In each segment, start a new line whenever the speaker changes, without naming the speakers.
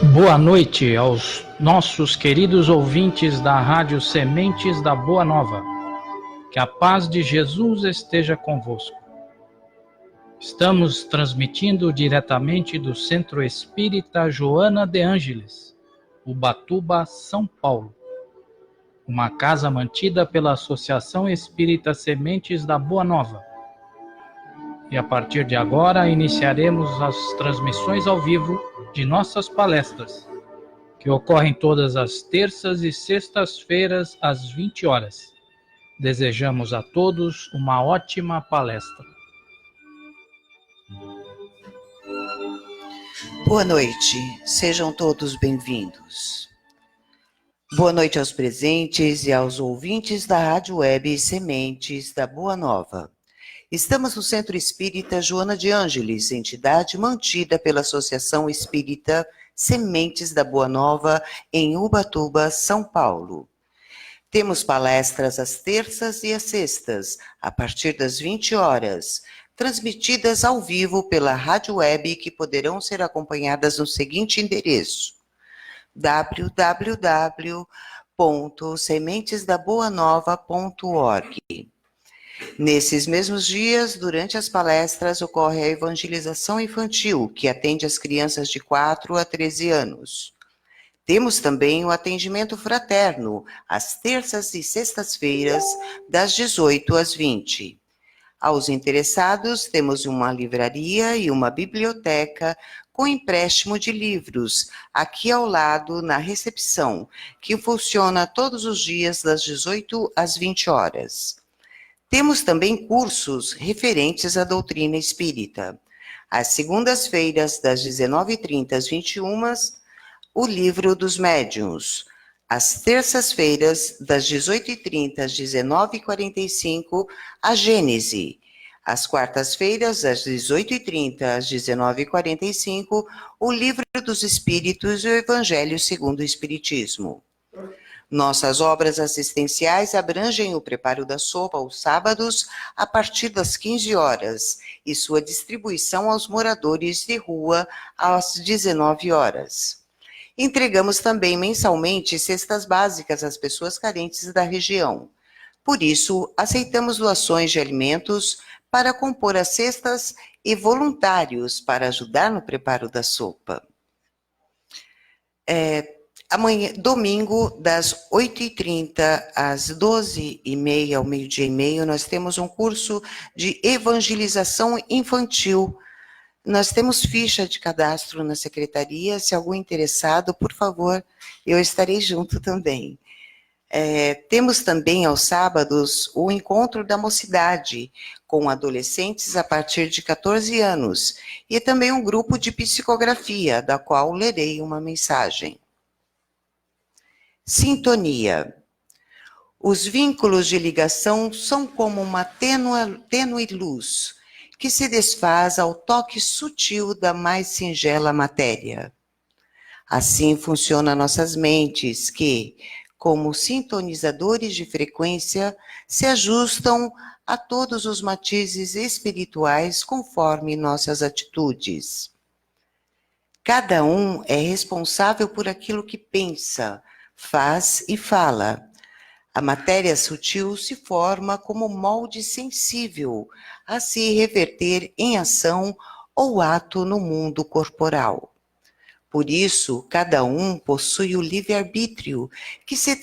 Boa noite aos nossos queridos ouvintes da Rádio Sementes da Boa Nova. Que a paz de Jesus esteja convosco. Estamos transmitindo diretamente do Centro Espírita Joana de Ângeles, Ubatuba, São Paulo. Uma casa mantida pela Associação Espírita Sementes da Boa Nova. E a partir de agora iniciaremos as transmissões ao vivo de nossas palestras, que ocorrem todas as terças e sextas-feiras às 20 horas. Desejamos a todos uma ótima palestra.
Boa noite, sejam todos bem-vindos. Boa noite aos presentes e aos ouvintes da Rádio Web Sementes da Boa Nova. Estamos no Centro Espírita Joana de Ângeles, entidade mantida pela Associação Espírita Sementes da Boa Nova, em Ubatuba, São Paulo. Temos palestras às terças e às sextas, a partir das 20 horas, transmitidas ao vivo pela Rádio Web, que poderão ser acompanhadas no seguinte endereço: www.sementesdaboanova.org. Nesses mesmos dias, durante as palestras, ocorre a evangelização infantil, que atende as crianças de 4 a 13 anos. Temos também o atendimento fraterno, às terças e sextas-feiras, das 18 às 20. Aos interessados, temos uma livraria e uma biblioteca com empréstimo de livros, aqui ao lado, na recepção, que funciona todos os dias das 18 às 20 horas. Temos também cursos referentes à doutrina espírita. Às segundas-feiras, das 19h30 às 21h, o Livro dos Médiuns. Às terças-feiras, das 18h30 às 19h45, a Gênese. Às quartas-feiras, das 18h30 às 19h45, o Livro dos Espíritos e o Evangelho segundo o Espiritismo. Nossas obras assistenciais abrangem o preparo da sopa aos sábados, a partir das 15 horas, e sua distribuição aos moradores de rua às 19 horas. Entregamos também mensalmente cestas básicas às pessoas carentes da região. Por isso, aceitamos doações de alimentos para compor as cestas e voluntários para ajudar no preparo da sopa. Amanhã, domingo, das 8h30 às 12h30, ao meio-dia e meio, nós temos um curso de evangelização infantil. Nós temos ficha de cadastro na secretaria. Se algum interessado, por favor, eu estarei junto também. Temos também aos sábados o encontro da mocidade, com adolescentes a partir de 14 anos, e também um grupo de psicografia, da qual lerei uma mensagem. Sintonia. Os vínculos de ligação são como uma tênue luz, que se desfaz ao toque sutil da mais singela matéria. Assim funcionam nossas mentes, que, como sintonizadores de frequência, se ajustam a todos os matizes espirituais conforme nossas atitudes. Cada um é responsável por aquilo que pensa, faz e fala. A matéria sutil se forma como molde sensível a se reverter em ação ou ato no mundo corporal. Por isso, cada um possui o livre-arbítrio, que se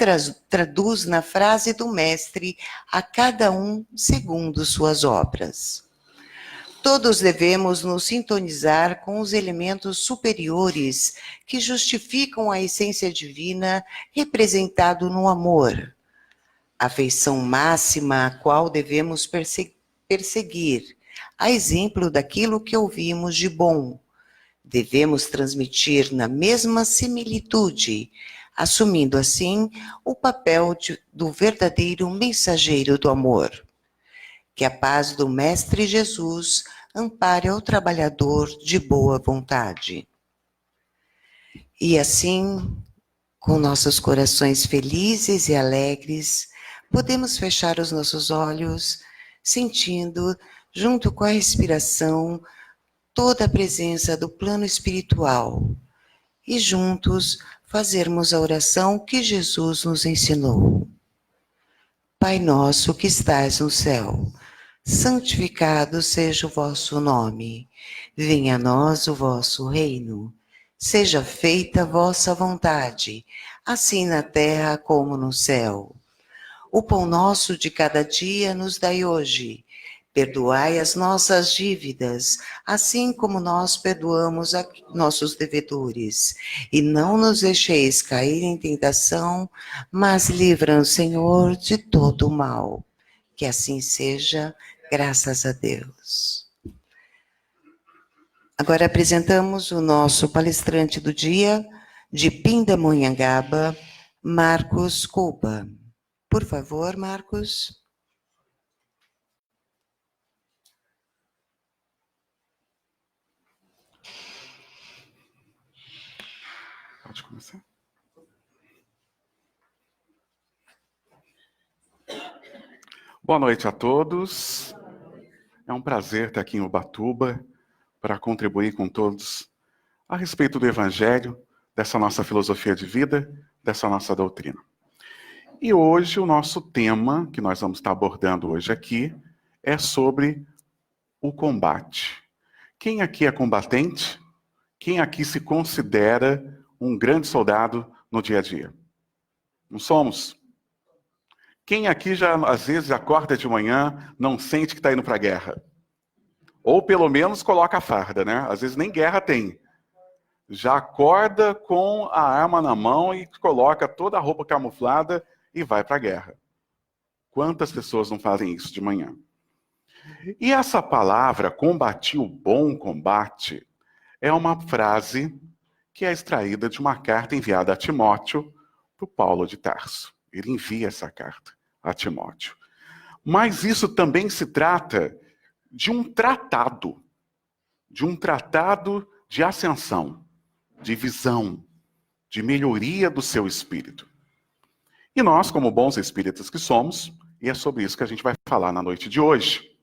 traduz na frase do mestre: a cada um segundo suas obras. Todos devemos nos sintonizar com os elementos superiores que justificam a essência divina representado no amor. A afeição máxima a qual devemos perseguir, a exemplo daquilo que ouvimos de bom. Devemos transmitir na mesma similitude, assumindo assim o papel do verdadeiro mensageiro do amor. Que a paz do Mestre Jesus ampare ao trabalhador de boa vontade. E assim, com nossos corações felizes e alegres, podemos fechar os nossos olhos, sentindo, junto com a respiração, toda a presença do plano espiritual. e juntos fazermos a oração que Jesus nos ensinou. Pai nosso que estais no céu, santificado seja o vosso nome. Venha a nós o vosso reino. Seja feita a vossa vontade, assim na terra como no céu. O pão nosso de cada dia nos dai hoje. Perdoai as nossas dívidas, assim como nós perdoamos a nossos devedores. E não nos deixeis cair em tentação, mas livra-nos, Senhor, de todo o mal. Que assim seja, graças a Deus. Agora apresentamos o nosso palestrante do dia, de Pindamonhangaba, Marcos Cuba. Por favor, Marcos.
Pode começar. Boa noite a todos. É um prazer estar aqui em Ubatuba para contribuir com todos a respeito do Evangelho, dessa nossa filosofia de vida, dessa nossa doutrina. E hoje o nosso tema, que nós vamos estar abordando hoje aqui, é sobre o combate. Quem aqui é combatente? Quem aqui se considera um grande soldado no dia a dia? Não somos? Quem aqui já, às vezes, acorda de manhã, não sente que está indo para a guerra? Ou, pelo menos, coloca a farda, né? Às vezes nem guerra tem. Já acorda com a arma na mão e coloca toda a roupa camuflada e vai para a guerra. Quantas pessoas não fazem isso de manhã? E essa palavra, combati o bom combate, é uma frase que é extraída de uma carta enviada a Timóteo por Paulo de Tarso. Ele envia essa carta a Timóteo. Mas isso também se trata de um tratado de ascensão, de visão, de melhoria do seu espírito. E nós, como bons espíritas que somos, e é sobre isso que a gente vai falar na noite de hoje.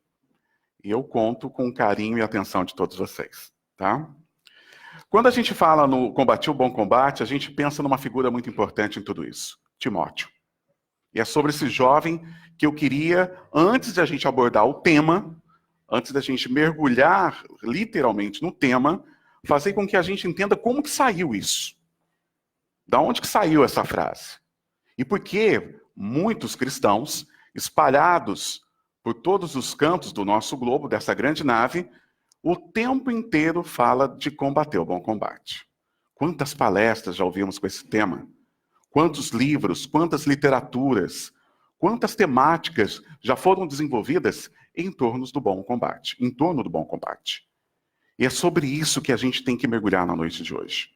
E eu conto com o carinho e atenção de todos vocês, tá? Quando a gente fala no combati o bom combate, a gente pensa numa figura muito importante em tudo isso, Timóteo. E é sobre esse jovem que eu queria, antes de a gente abordar o tema, antes da gente mergulhar literalmente no tema, fazer com que a gente entenda como que saiu isso. Da onde que saiu essa frase? E por que muitos cristãos, espalhados por todos os cantos do nosso globo, dessa grande nave, o tempo inteiro fala de combater o bom combate. Quantas palestras já ouvimos com esse tema? Quantos livros, quantas literaturas, quantas temáticas já foram desenvolvidas em torno do bom combate, em torno do bom combate. E é sobre isso que a gente tem que mergulhar na noite de hoje.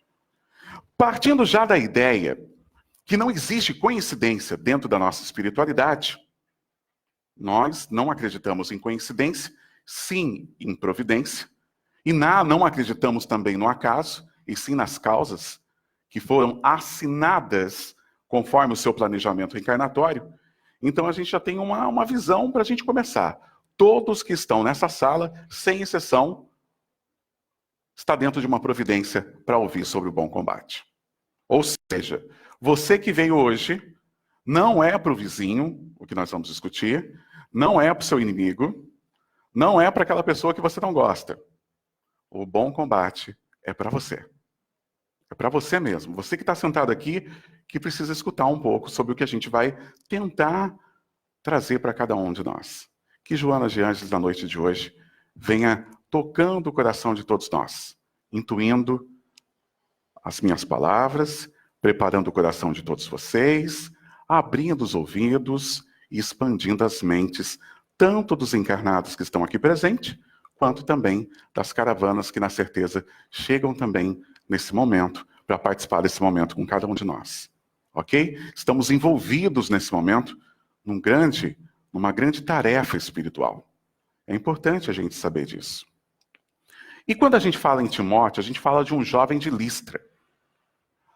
Partindo já da ideia que não existe coincidência dentro da nossa espiritualidade, nós não acreditamos em coincidência, sim em providência, e não acreditamos também no acaso, e sim nas causas que foram assinadas conforme o seu planejamento reencarnatório. Então a gente já tem uma visão para a gente começar. Todos que estão nessa sala, sem exceção, está dentro de uma providência para ouvir sobre o bom combate. Ou seja, você que veio hoje, não é para o vizinho, o que nós vamos discutir, não é para o seu inimigo, não é para aquela pessoa que você não gosta. O bom combate é para você. É para você mesmo. Você que está sentado aqui, que precisa escutar um pouco sobre o que a gente vai tentar trazer para cada um de nós. Que Joana de Ângeles, na noite de hoje, venha tocando o coração de todos nós, intuindo as minhas palavras, preparando o coração de todos vocês, abrindo os ouvidos e expandindo as mentes, tanto dos encarnados que estão aqui presentes, quanto também das caravanas que, na certeza, chegam também nesse momento, para participar desse momento com cada um de nós. Ok? Estamos envolvidos nesse momento numa grande tarefa espiritual. É importante a gente saber disso. E quando a gente fala em Timóteo, a gente fala de um jovem de Listra,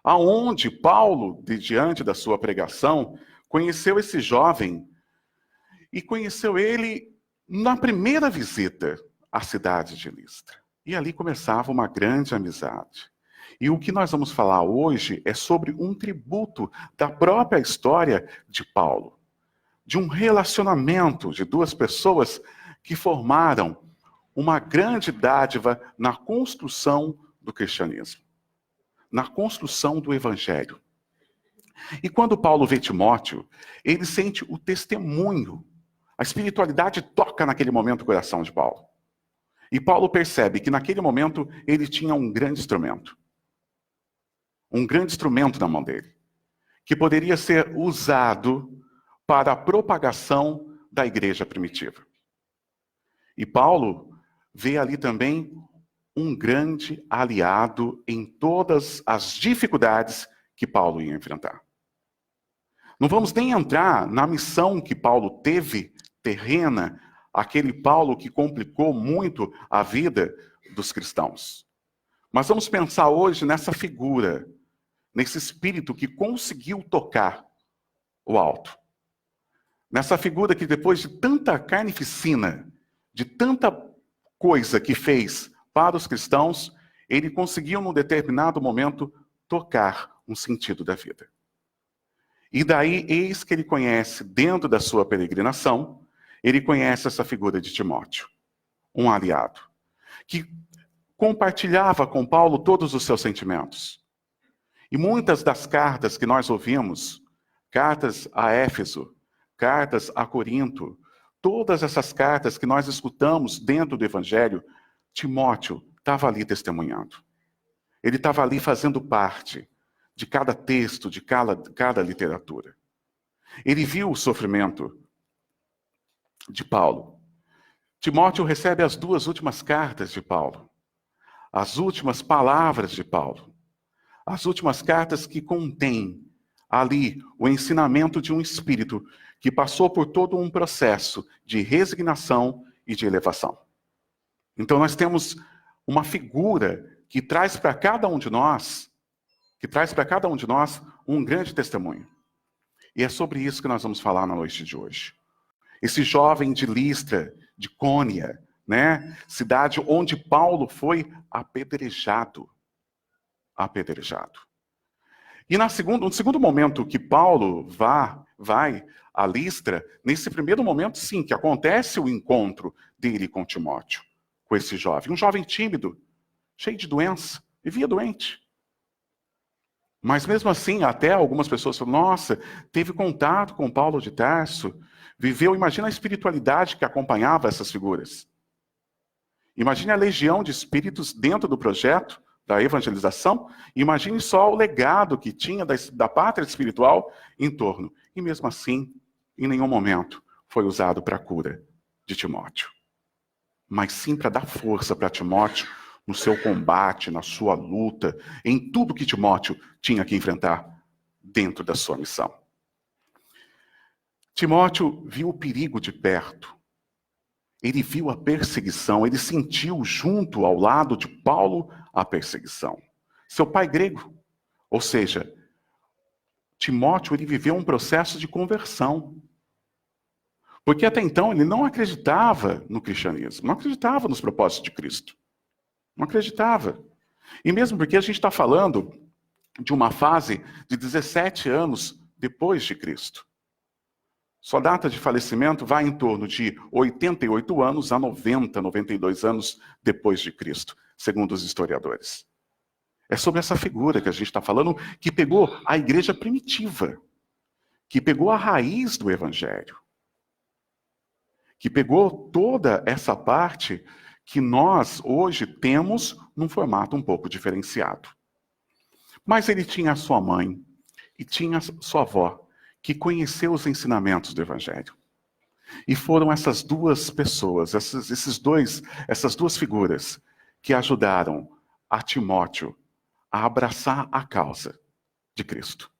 aonde Paulo, diante da sua pregação, conheceu esse jovem e conheceu ele na primeira visita à cidade de Listra. E ali começava uma grande amizade. E o que nós vamos falar hoje é sobre um tributo da própria história de Paulo, de um relacionamento de duas pessoas que formaram uma grande dádiva na construção do cristianismo, na construção do evangelho. E quando Paulo vê Timóteo, ele sente o testemunho. A espiritualidade toca naquele momento o coração de Paulo. E Paulo percebe que naquele momento ele tinha um grande instrumento. Um grande instrumento na mão dele, que poderia ser usado para a propagação da igreja primitiva. E Paulo vê ali também um grande aliado em todas as dificuldades que Paulo ia enfrentar. Não vamos nem entrar na missão que Paulo teve, terrena, aquele Paulo que complicou muito a vida dos cristãos. Mas vamos pensar hoje nessa figura, nesse espírito que conseguiu tocar o alto. Nessa figura que depois de tanta carnificina, de tanta coisa que fez para os cristãos, ele conseguiu num determinado momento tocar um sentido da vida. E daí, eis que ele conhece, dentro da sua peregrinação, ele conhece essa figura de Timóteo, um aliado, que compartilhava com Paulo todos os seus sentimentos. E muitas das cartas que nós ouvimos, cartas a Éfeso, cartas a Corinto, todas essas cartas que nós escutamos dentro do Evangelho, Timóteo estava ali testemunhando. Ele estava ali fazendo parte de cada texto, de cada literatura. Ele viu o sofrimento de Paulo. Timóteo recebe as duas últimas cartas de Paulo, as últimas palavras de Paulo, as últimas cartas que contêm ali o ensinamento de um espírito que passou por todo um processo de resignação e de elevação. Então nós temos uma figura que traz para cada um de nós, um grande testemunho. E é sobre isso que nós vamos falar na noite de hoje. Esse jovem de Listra, de Cônia, né? Cidade onde Paulo foi apedrejado. E no segundo momento que Paulo vai a Listra, nesse primeiro momento, sim, que acontece o encontro dele com Timóteo, com esse jovem. Um jovem tímido, cheio de doença, vivia doente. Mas mesmo assim, até algumas pessoas falam, nossa, teve contato com Paulo de Tarso, viveu, imagina a espiritualidade que acompanhava essas figuras. Imagine a legião de espíritos dentro do projeto da evangelização, imagine só o legado que tinha da pátria espiritual em torno. E mesmo assim, em nenhum momento foi usado para a cura de Timóteo. Mas sim para dar força para Timóteo no seu combate, na sua luta, em tudo que Timóteo tinha que enfrentar dentro da sua missão. Timóteo viu o perigo de perto. Ele viu a perseguição, ele sentiu junto ao lado de Paulo a perseguição. Seu pai grego, ou seja, Timóteo, ele viveu um processo de conversão. Porque até então ele não acreditava no cristianismo, não acreditava nos propósitos de Cristo. Não acreditava. E mesmo porque a gente está falando de uma fase de 17 anos depois de Cristo. Sua data de falecimento vai em torno de 88 anos a 90, 92 anos depois de Cristo, segundo os historiadores. É sobre essa figura que a gente está falando, que pegou a igreja primitiva, que pegou a raiz do evangelho, que pegou toda essa parte que nós hoje temos num formato um pouco diferenciado. Mas ele tinha a sua mãe e tinha a sua avó, que conheceu os ensinamentos do evangelho. E foram essas duas pessoas, essas duas figuras, que ajudaram a Timóteo a abraçar a causa de Cristo.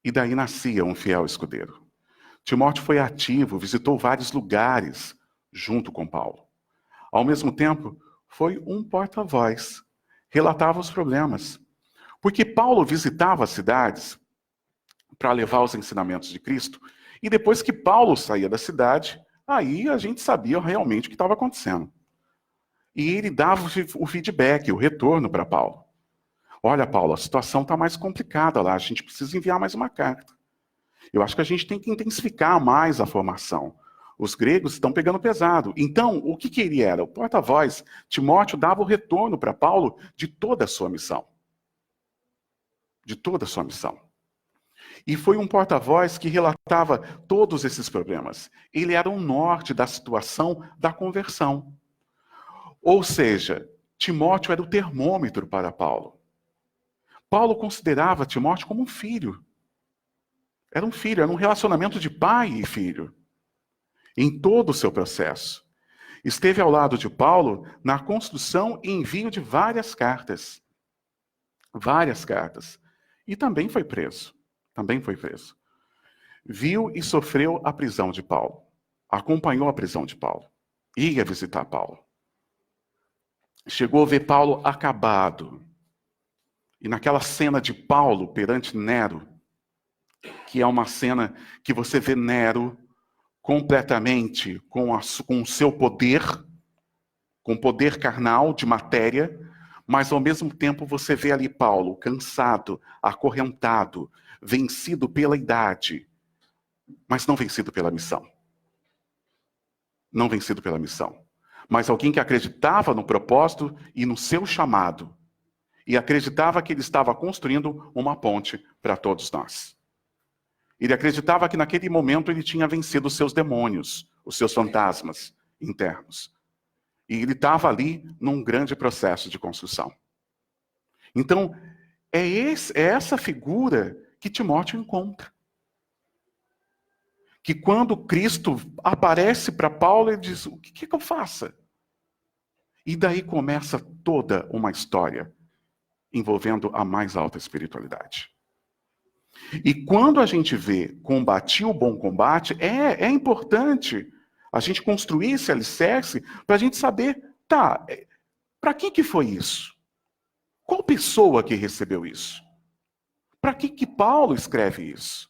E daí nascia um fiel escudeiro. Timóteo foi ativo, visitou vários lugares junto com Paulo. Ao mesmo tempo, foi um porta-voz, relatava os problemas. Porque Paulo visitava as cidades para levar os ensinamentos de Cristo, e depois que Paulo saía da cidade, aí a gente sabia realmente o que estava acontecendo. E ele dava o feedback, o retorno para Paulo. Olha, Paulo, a situação está mais complicada lá, a gente precisa enviar mais uma carta. Eu acho que a gente tem que intensificar mais a formação. Os gregos estão pegando pesado. Então, o que ele era? O porta-voz. Timóteo dava o retorno para Paulo de toda a sua missão. De toda a sua missão. E foi um porta-voz que relatava todos esses problemas. Ele era o norte da situação da conversão. Ou seja, Timóteo era o termômetro para Paulo. Paulo considerava Timóteo como um filho. Era um filho, era um relacionamento de pai e filho. Em todo o seu processo. Esteve ao lado de Paulo na construção e envio de várias cartas. Várias cartas. E também foi preso. Também foi preso. Viu e sofreu a prisão de Paulo. Acompanhou a prisão de Paulo. Ia visitar Paulo. Chegou a ver Paulo acabado. E naquela cena de Paulo perante Nero, que é uma cena que você vê Nero completamente com o seu poder, com poder carnal de matéria, mas ao mesmo tempo você vê ali Paulo cansado, acorrentado, vencido pela idade, mas não vencido pela missão. Não vencido pela missão. Mas alguém que acreditava no propósito e no seu chamado. E acreditava que ele estava construindo uma ponte para todos nós. Ele acreditava que naquele momento ele tinha vencido os seus demônios, os seus fantasmas internos. E ele estava ali num grande processo de construção. Então, é essa figura que Timóteo encontra. Que quando Cristo aparece para Paulo, ele diz, o que eu faça? E daí começa toda uma história envolvendo a mais alta espiritualidade. E quando a gente vê combati o bom combate, é importante a gente construir esse alicerce para a gente saber, tá, para que foi isso? Qual pessoa que recebeu isso? Para que Paulo escreve isso?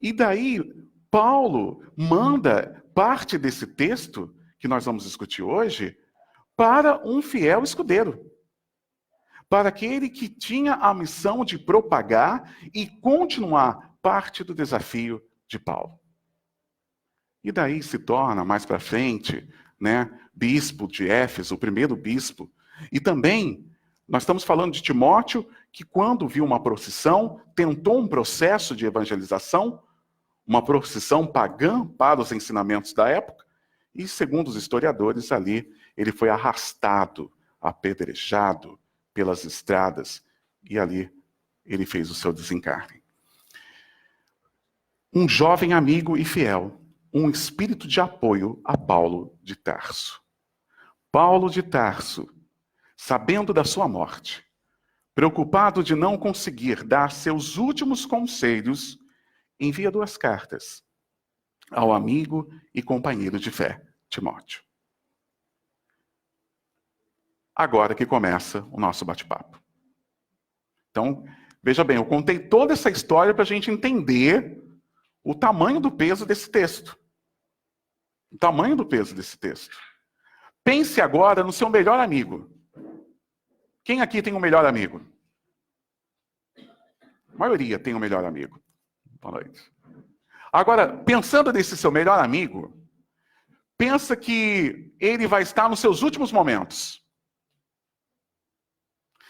E daí, Paulo manda parte desse texto, que nós vamos discutir hoje, para um fiel escudeiro. Para aquele que tinha a missão de propagar e continuar parte do desafio de Paulo. E daí se torna, mais para frente, bispo de Éfeso, o primeiro bispo. E também, nós estamos falando de Timóteo, que quando viu uma procissão, tentou um processo de evangelização, uma procissão pagã para os ensinamentos da época, e segundo os historiadores ali, ele foi arrastado, apedrejado pelas estradas, e ali ele fez o seu desencarne. Um jovem amigo e fiel, um espírito de apoio a Paulo de Tarso. Paulo de Tarso, sabendo da sua morte, preocupado de não conseguir dar seus últimos conselhos, envia 2 cartas ao amigo e companheiro de fé, Timóteo. Agora que começa o nosso bate-papo. Então, veja bem, eu contei toda essa história para a gente entender o tamanho do peso desse texto. O tamanho do peso desse texto. Pense agora no seu melhor amigo. Quem aqui tem um melhor amigo? A maioria tem um melhor amigo. Boa noite. Agora, pensando nesse seu melhor amigo, pensa que ele vai estar nos seus últimos momentos.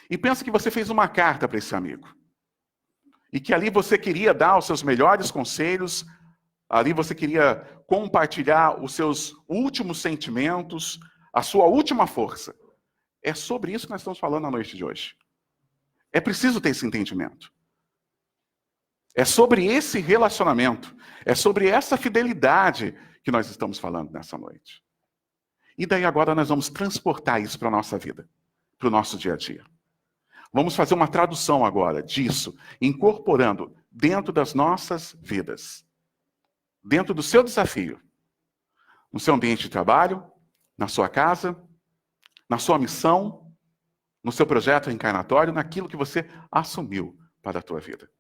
E pensa que você fez uma carta para esse amigo. E que ali você queria dar os seus melhores conselhos, ali você queria compartilhar os seus últimos sentimentos, a sua última força. É sobre isso que nós estamos falando na noite de hoje. É preciso ter esse entendimento. É sobre esse relacionamento, é sobre essa fidelidade que nós estamos falando nessa noite. E daí agora nós vamos transportar isso para a nossa vida, para o nosso dia a dia. Vamos fazer uma tradução agora disso, incorporando dentro das nossas vidas, dentro do seu desafio, no seu ambiente de trabalho, na sua casa, na sua missão, no seu projeto reencarnatório, naquilo que você assumiu para a tua vida.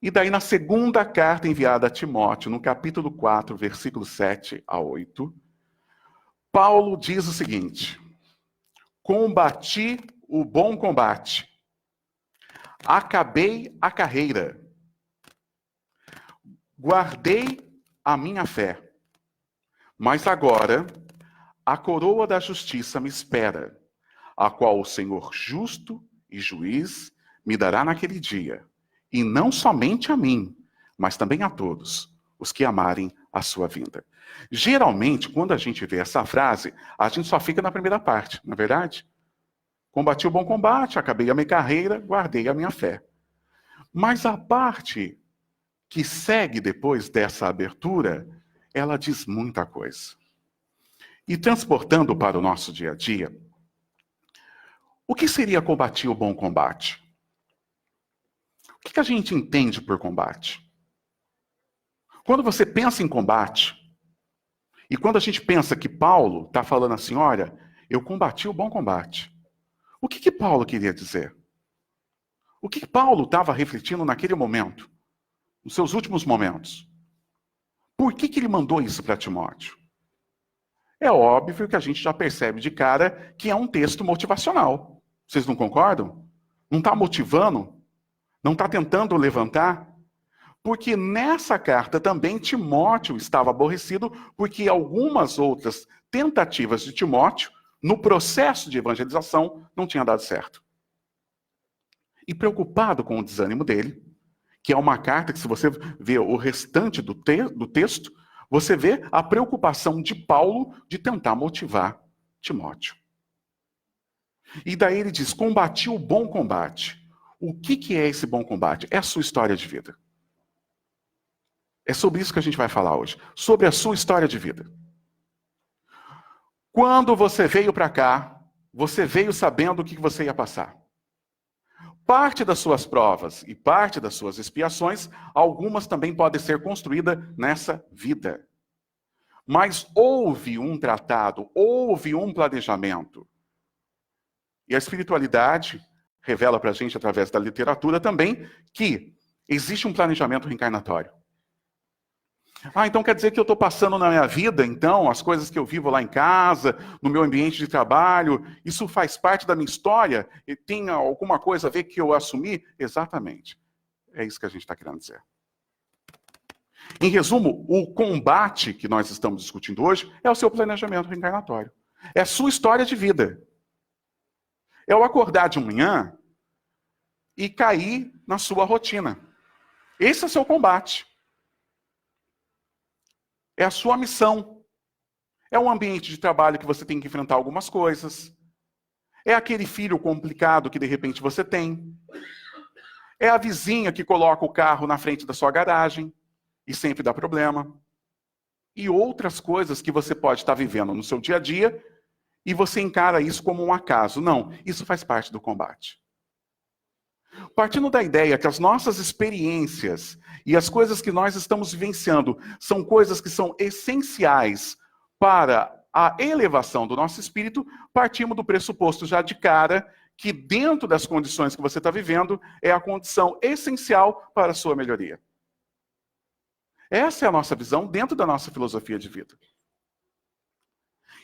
E daí na segunda carta enviada a Timóteo, no capítulo 4, versículos 7 a 8, Paulo diz o seguinte: combati o bom combate. Acabei a carreira. Guardei a minha fé. Mas agora, a coroa da justiça me espera, a qual o Senhor justo e juiz me dará naquele dia. E não somente a mim, mas também a todos os que amarem a sua vinda. Geralmente, quando a gente vê essa frase, a gente só fica na primeira parte, não é verdade? Combati o bom combate, acabei a minha carreira, guardei a minha fé. Mas a parte que segue depois dessa abertura, ela diz muita coisa. E transportando para o nosso dia a dia, o que seria combater o bom combate? O que a gente entende por combate? Quando você pensa em combate, e quando a gente pensa que Paulo está falando assim, olha, eu combati o bom combate. O que Paulo queria dizer? O que Paulo estava refletindo naquele momento? Nos seus últimos momentos? Por que ele mandou isso para Timóteo? É óbvio que a gente já percebe de cara que é um texto motivacional. Vocês não concordam? Não está motivando? Não está tentando levantar? Porque nessa carta também Timóteo estava aborrecido porque algumas outras tentativas de Timóteo, no processo de evangelização, não tinham dado certo. E preocupado com o desânimo dele, que é uma carta que, se você vê o restante do texto, você vê a preocupação de Paulo de tentar motivar Timóteo. E daí ele diz, combati o bom combate. O que é esse bom combate? É a sua história de vida. É sobre isso que a gente vai falar hoje. Sobre a sua história de vida. Quando você veio para cá, você veio sabendo o que você ia passar. Parte das suas provas e parte das suas expiações, algumas também podem ser construídas nessa vida. Mas houve um tratado, houve um planejamento. E a espiritualidade revela para a gente, através da literatura também, que existe um planejamento reencarnatório. Então quer dizer que eu estou passando na minha vida, então, as coisas que eu vivo lá em casa, no meu ambiente de trabalho, isso faz parte da minha história? E tem alguma coisa a ver que eu assumi? Exatamente. É isso que a gente está querendo dizer. Em resumo, o combate que nós estamos discutindo hoje é o seu planejamento reencarnatório. É a sua história de vida. É o acordar de manhã e cair na sua rotina. Esse é o seu combate. É a sua missão. É um ambiente de trabalho que você tem que enfrentar algumas coisas. É aquele filho complicado que de repente você tem. É a vizinha que coloca o carro na frente da sua garagem e sempre dá problema. E outras coisas que você pode estar vivendo no seu dia a dia e você encara isso como um acaso. Não, isso faz parte do combate. Partindo da ideia que as nossas experiências e as coisas que nós estamos vivenciando são coisas que são essenciais para a elevação do nosso espírito, partimos do pressuposto já de cara que dentro das condições que você está vivendo é a condição essencial para a sua melhoria. Essa é a nossa visão dentro da nossa filosofia de vida.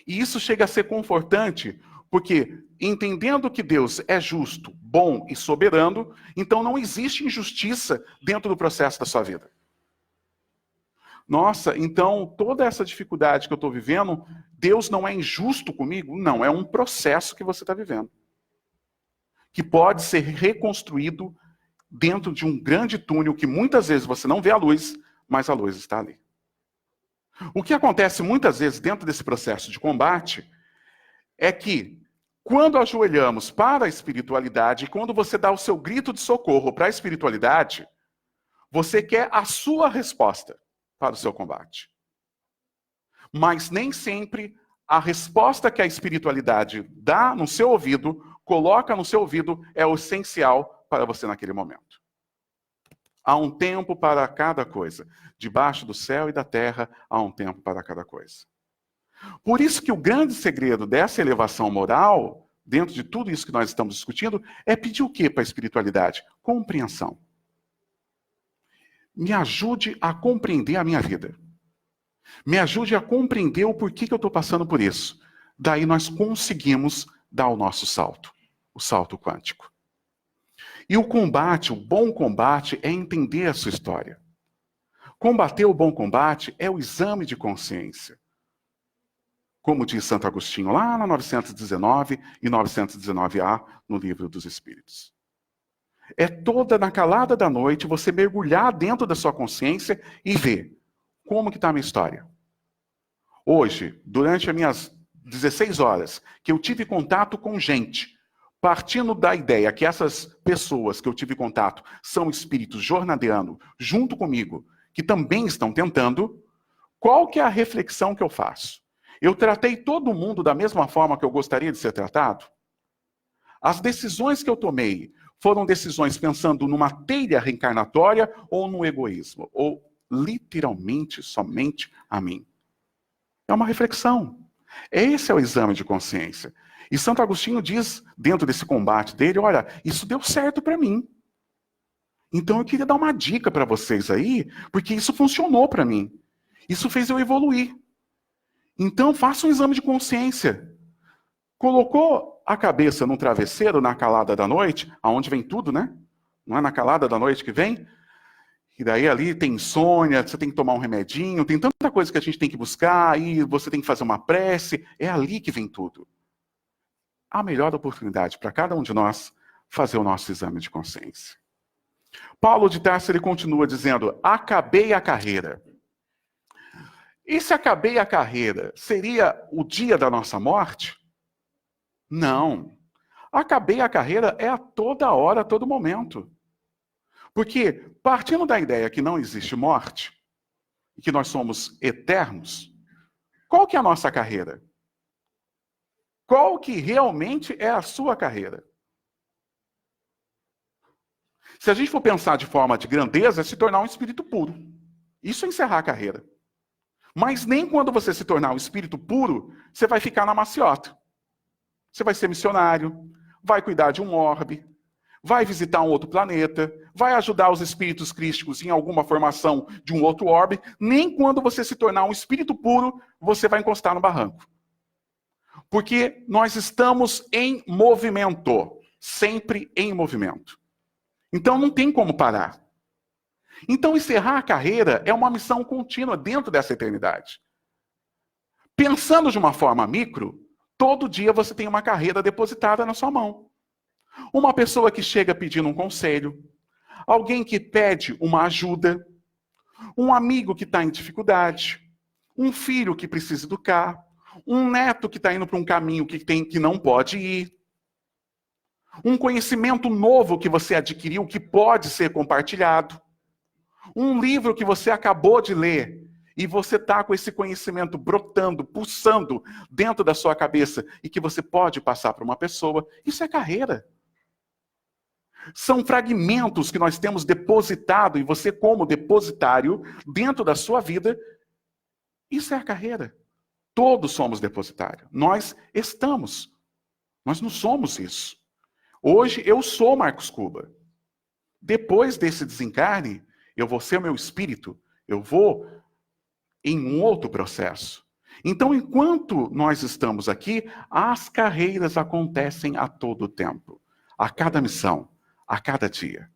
E isso chega a ser confortante, porque entendendo que Deus é justo, bom e soberano, então não existe injustiça dentro do processo da sua vida. Nossa, então toda essa dificuldade que eu estou vivendo, Deus não é injusto comigo? Não, é um processo que você está vivendo. Que pode ser reconstruído dentro de um grande túnel que muitas vezes você não vê a luz, mas a luz está ali. O que acontece muitas vezes dentro desse processo de combate é que quando ajoelhamos para a espiritualidade, quando você dá o seu grito de socorro para a espiritualidade, você quer a sua resposta para o seu combate. Mas nem sempre a resposta que a espiritualidade dá no seu ouvido, coloca no seu ouvido, é o essencial para você naquele momento. Há um tempo para cada coisa. Debaixo do céu e da terra, há um tempo para cada coisa. Por isso que o grande segredo dessa elevação moral, dentro de tudo isso que nós estamos discutindo, é pedir o quê para a espiritualidade? Compreensão. Me ajude a compreender a minha vida. Me ajude a compreender o porquê que eu estou passando por isso. Daí nós conseguimos dar o nosso salto. o salto quântico. E o combate, o bom combate, é entender a sua história. Combater o bom combate é o exame de consciência. Como diz Santo Agostinho lá na 919 e 919A no Livro dos Espíritos. É toda na calada da noite você mergulhar dentro da sua consciência e ver como que está a minha história. Hoje, durante as minhas 16 horas, que eu tive contato com gente, partindo da ideia que essas pessoas que eu tive contato são espíritos jornadeando junto comigo, que também estão tentando, qual que é a reflexão que eu faço? Eu tratei todo mundo da mesma forma que eu gostaria de ser tratado? As decisões que eu tomei foram decisões pensando numa telha reencarnatória ou no egoísmo? Ou literalmente somente a mim? É uma reflexão. Esse é o exame de consciência. E Santo Agostinho diz, dentro desse combate dele, olha, isso deu certo para mim. Então eu queria dar uma dica para vocês aí, porque isso funcionou para mim. Isso fez eu evoluir. Então faça um exame de consciência. Colocou a cabeça num travesseiro na calada da noite, aonde vem tudo, né? Não é na calada da noite que vem? E daí ali tem insônia, você tem que tomar um remedinho, tem tanta coisa que a gente tem que buscar, aí você tem que fazer uma prece, é ali que vem tudo. A melhor oportunidade para cada um de nós fazer o nosso exame de consciência. Paulo de Tarso, ele continua dizendo, acabei a carreira. E se acabei a carreira, seria o dia da nossa morte? Não. Acabei a carreira é a toda hora, a todo momento. Porque, partindo da ideia que não existe morte, e que nós somos eternos, qual que é a nossa carreira? Qual que realmente é a sua carreira? Se a gente for pensar de forma de grandeza, é se tornar um espírito puro. Isso é encerrar a carreira. Mas nem quando você se tornar um espírito puro, você vai ficar na maciota. Você vai ser missionário, vai cuidar de um orbe, vai visitar um outro planeta, vai ajudar os espíritos crísticos em alguma formação de um outro orbe. Nem quando você se tornar um espírito puro, você vai encostar no barranco. Porque nós estamos em movimento, sempre em movimento. Então não tem como parar. Então encerrar a carreira é uma missão contínua dentro dessa eternidade. Pensando de uma forma micro, todo dia você tem uma carreira depositada na sua mão. Uma pessoa que chega pedindo um conselho, alguém que pede uma ajuda, um amigo que está em dificuldade, um filho que precisa educar, um neto que está indo para um caminho que não pode ir, um conhecimento novo que você adquiriu que pode ser compartilhado, um livro que você acabou de ler e você está com esse conhecimento brotando, pulsando dentro da sua cabeça e que você pode passar para uma pessoa. Isso é carreira. São fragmentos que nós temos depositado e você como depositário dentro da sua vida. Isso é a carreira. Todos somos depositários. Nós estamos. Nós não somos isso. Hoje eu sou Marcos Cuba. Depois desse desencarne, eu vou ser o meu espírito. Eu vou em um outro processo. Então, enquanto nós estamos aqui, as carreiras acontecem a todo tempo. A cada missão, a cada dia.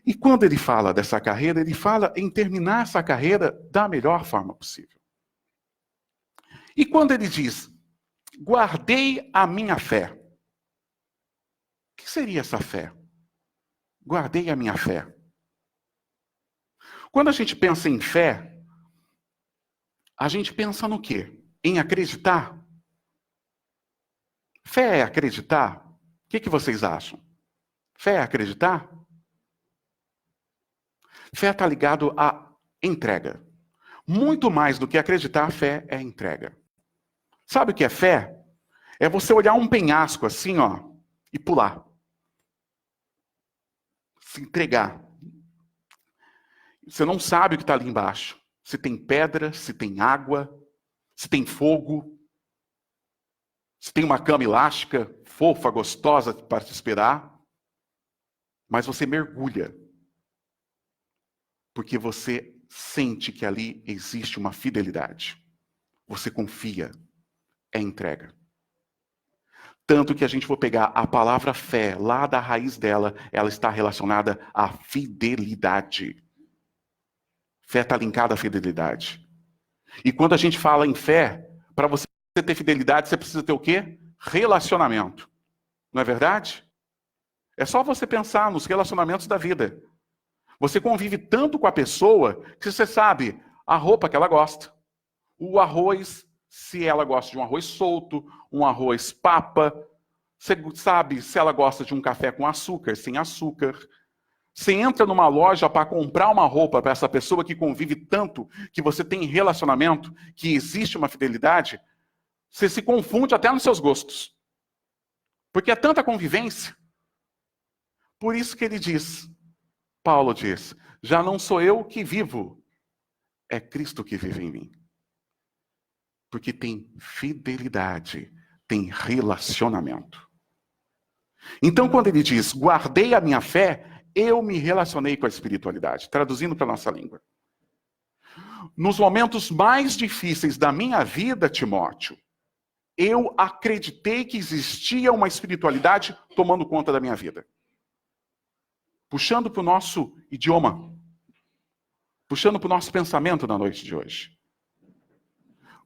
E quando ele fala dessa carreira, ele fala em terminar essa carreira da melhor forma possível. E quando ele diz, guardei a minha fé. O que seria essa fé? Guardei a minha fé. Quando a gente pensa em fé, a gente pensa no quê? Em acreditar? Fé é acreditar? O que vocês acham? Fé é acreditar? Fé está ligado à entrega. Muito mais do que acreditar, fé é entrega. Sabe o que é fé? É você olhar um penhasco assim, ó, e pular. Se entregar. Você não sabe o que está ali embaixo. Se tem pedra, se tem água, se tem fogo, se tem uma cama elástica, fofa, gostosa para te esperar. Mas você mergulha. Porque você sente que ali existe uma fidelidade. Você confia. É entrega. Tanto que a gente for pegar a palavra fé, lá da raiz dela, ela está relacionada à fidelidade. Fé está linkada à fidelidade. E quando a gente fala em fé, para você ter fidelidade, você precisa ter o quê? Relacionamento. Não é verdade? É só você pensar nos relacionamentos da vida. Você convive tanto com a pessoa que você sabe a roupa que ela gosta, o arroz, se ela gosta de um arroz solto, um arroz papa. Você sabe se ela gosta de um café com açúcar, sem açúcar. Você entra numa loja para comprar uma roupa para essa pessoa que convive tanto, que você tem relacionamento, que existe uma fidelidade, você se confunde até nos seus gostos. Porque é tanta convivência. Por isso que ele diz, Paulo diz, já não sou eu que vivo, é Cristo que vive em mim. Porque tem fidelidade, tem relacionamento. Então, quando ele diz, guardei a minha fé, eu me relacionei com a espiritualidade. Traduzindo para a nossa língua. Nos momentos mais difíceis da minha vida, Timóteo, eu acreditei que existia uma espiritualidade tomando conta da minha vida. Puxando para o nosso idioma. Puxando para o nosso pensamento na noite de hoje.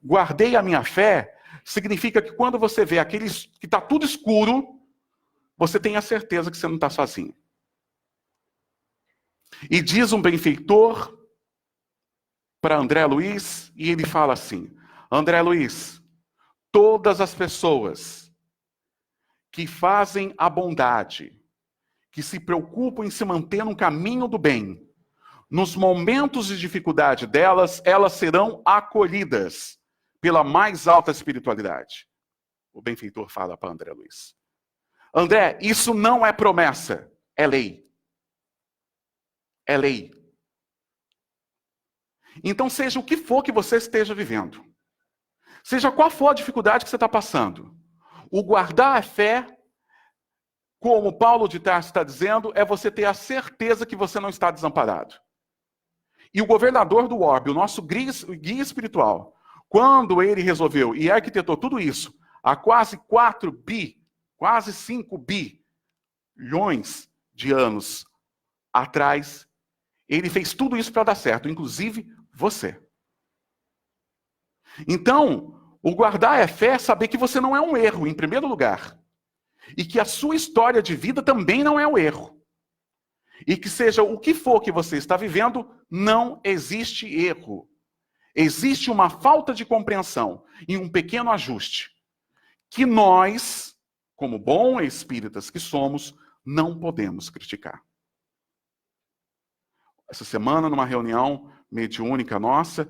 Guardei a minha fé significa que quando você vê aqueles que está tudo escuro, você tem a certeza que você não está sozinho. E diz um benfeitor para André Luiz, e ele fala assim, André Luiz, todas as pessoas que fazem a bondade, que se preocupam em se manter no caminho do bem, nos momentos de dificuldade delas, elas serão acolhidas pela mais alta espiritualidade. O benfeitor fala para André Luiz. André, isso não é promessa, é lei. É lei. Então, seja o que for que você esteja vivendo, seja qual for a dificuldade que você está passando, o guardar a fé, como Paulo de Tarso está dizendo, é você ter a certeza que você não está desamparado. E o governador do orbe, o nosso guia espiritual, quando ele resolveu e arquitetou tudo isso, há quase 5 bilhões de anos atrás, ele fez tudo isso para dar certo, inclusive você. Então, o guardar a fé é saber que você não é um erro, em primeiro lugar. E que a sua história de vida também não é um erro. E que seja o que for que você está vivendo, não existe erro. Existe uma falta de compreensão e um pequeno ajuste. Que nós, como bons espíritas que somos, não podemos criticar. Essa semana, numa reunião mediúnica nossa,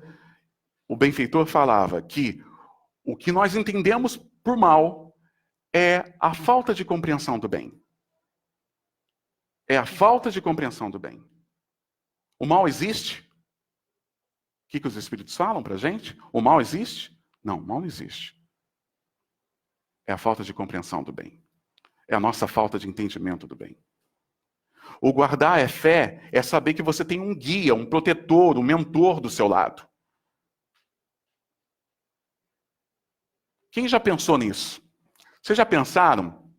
o benfeitor falava que o que nós entendemos por mal é a falta de compreensão do bem. É a falta de compreensão do bem. O mal existe? O que os espíritos falam para a gente? O mal existe? Não, o mal não existe. É a falta de compreensão do bem. É a nossa falta de entendimento do bem. O guardar é fé, é saber que você tem um guia, um protetor, um mentor do seu lado. Quem já pensou nisso? Vocês já pensaram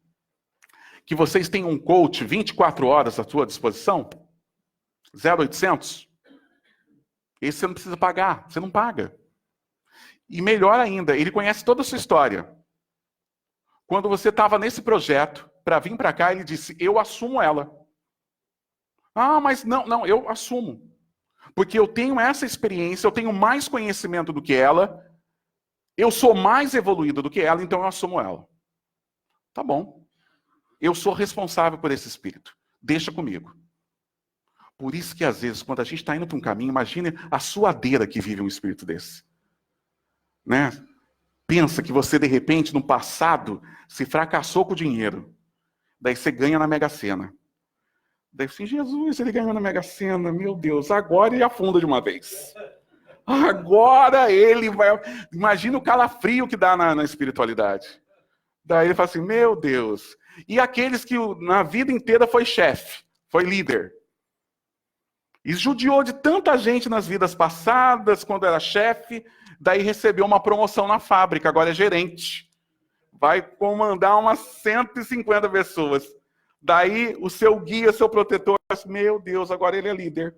que vocês têm um coach 24 horas à sua disposição? 0800? Esse você não precisa pagar, você não paga. E melhor ainda, ele conhece toda a sua história. Quando você estava nesse projeto, para vir para cá, ele disse, eu assumo ela. Ah, mas não, eu assumo. Porque eu tenho essa experiência, eu tenho mais conhecimento do que ela, eu sou mais evoluído do que ela, então eu assumo ela. Tá bom. Eu sou responsável por esse espírito. Deixa comigo. Por isso que, às vezes, quando a gente está indo para um caminho, imagine a suadeira que vive um espírito desse. Né? Pensa que você, de repente, no passado, se fracassou com o dinheiro. Daí você ganha na Mega Sena. Daí assim, Jesus, ele ganhou na Mega Sena, meu Deus, agora ele afunda de uma vez. Agora ele vai... Imagina o calafrio que dá na espiritualidade. Daí ele fala assim, meu Deus. E aqueles que na vida inteira foi chefe, foi líder. E judiou de tanta gente nas vidas passadas, quando era chefe, daí recebeu uma promoção na fábrica, agora é gerente. vai comandar umas 150 pessoas. Daí o seu guia, seu protetor, meu Deus, agora ele é líder.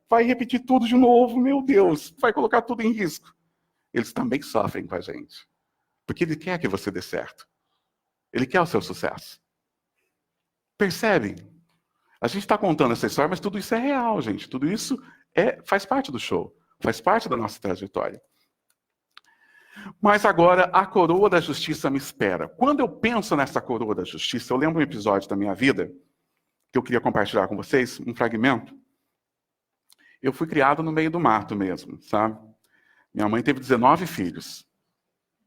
Vai repetir tudo de novo, meu Deus, vai colocar tudo em risco. Eles também sofrem com a gente. Porque ele quer que você dê certo. Ele quer o seu sucesso. Percebem? A gente está contando essa história, mas tudo isso é real, gente. Tudo isso faz parte do show. Faz parte da nossa trajetória. Mas agora, a coroa da justiça me espera. Quando eu penso nessa coroa da justiça, eu lembro um episódio da minha vida, que eu queria compartilhar com vocês, um fragmento. Eu fui criado no meio do mato mesmo, sabe? Minha mãe teve 19 filhos.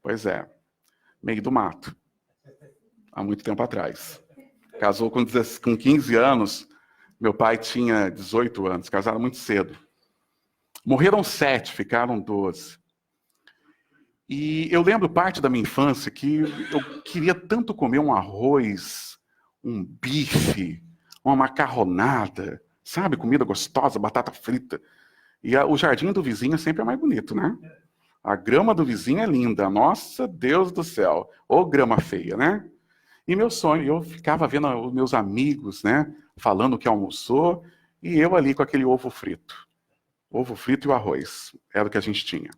Pois é, meio do mato. Há muito tempo atrás. Casou com 15 anos, meu pai tinha 18 anos, casaram muito cedo. Morreram 7, ficaram 12. E eu lembro parte da minha infância que eu queria tanto comer um arroz, um bife, uma macarronada, sabe? Comida gostosa, batata frita. E o jardim do vizinho sempre é mais bonito, né? A grama do vizinho é linda. Nossa, Deus do céu. Ô grama feia, né? E meu sonho, eu ficava vendo os meus amigos, né? Falando que almoçou, e eu ali com aquele ovo frito. Ovo frito e o arroz. Era o que a gente tinha.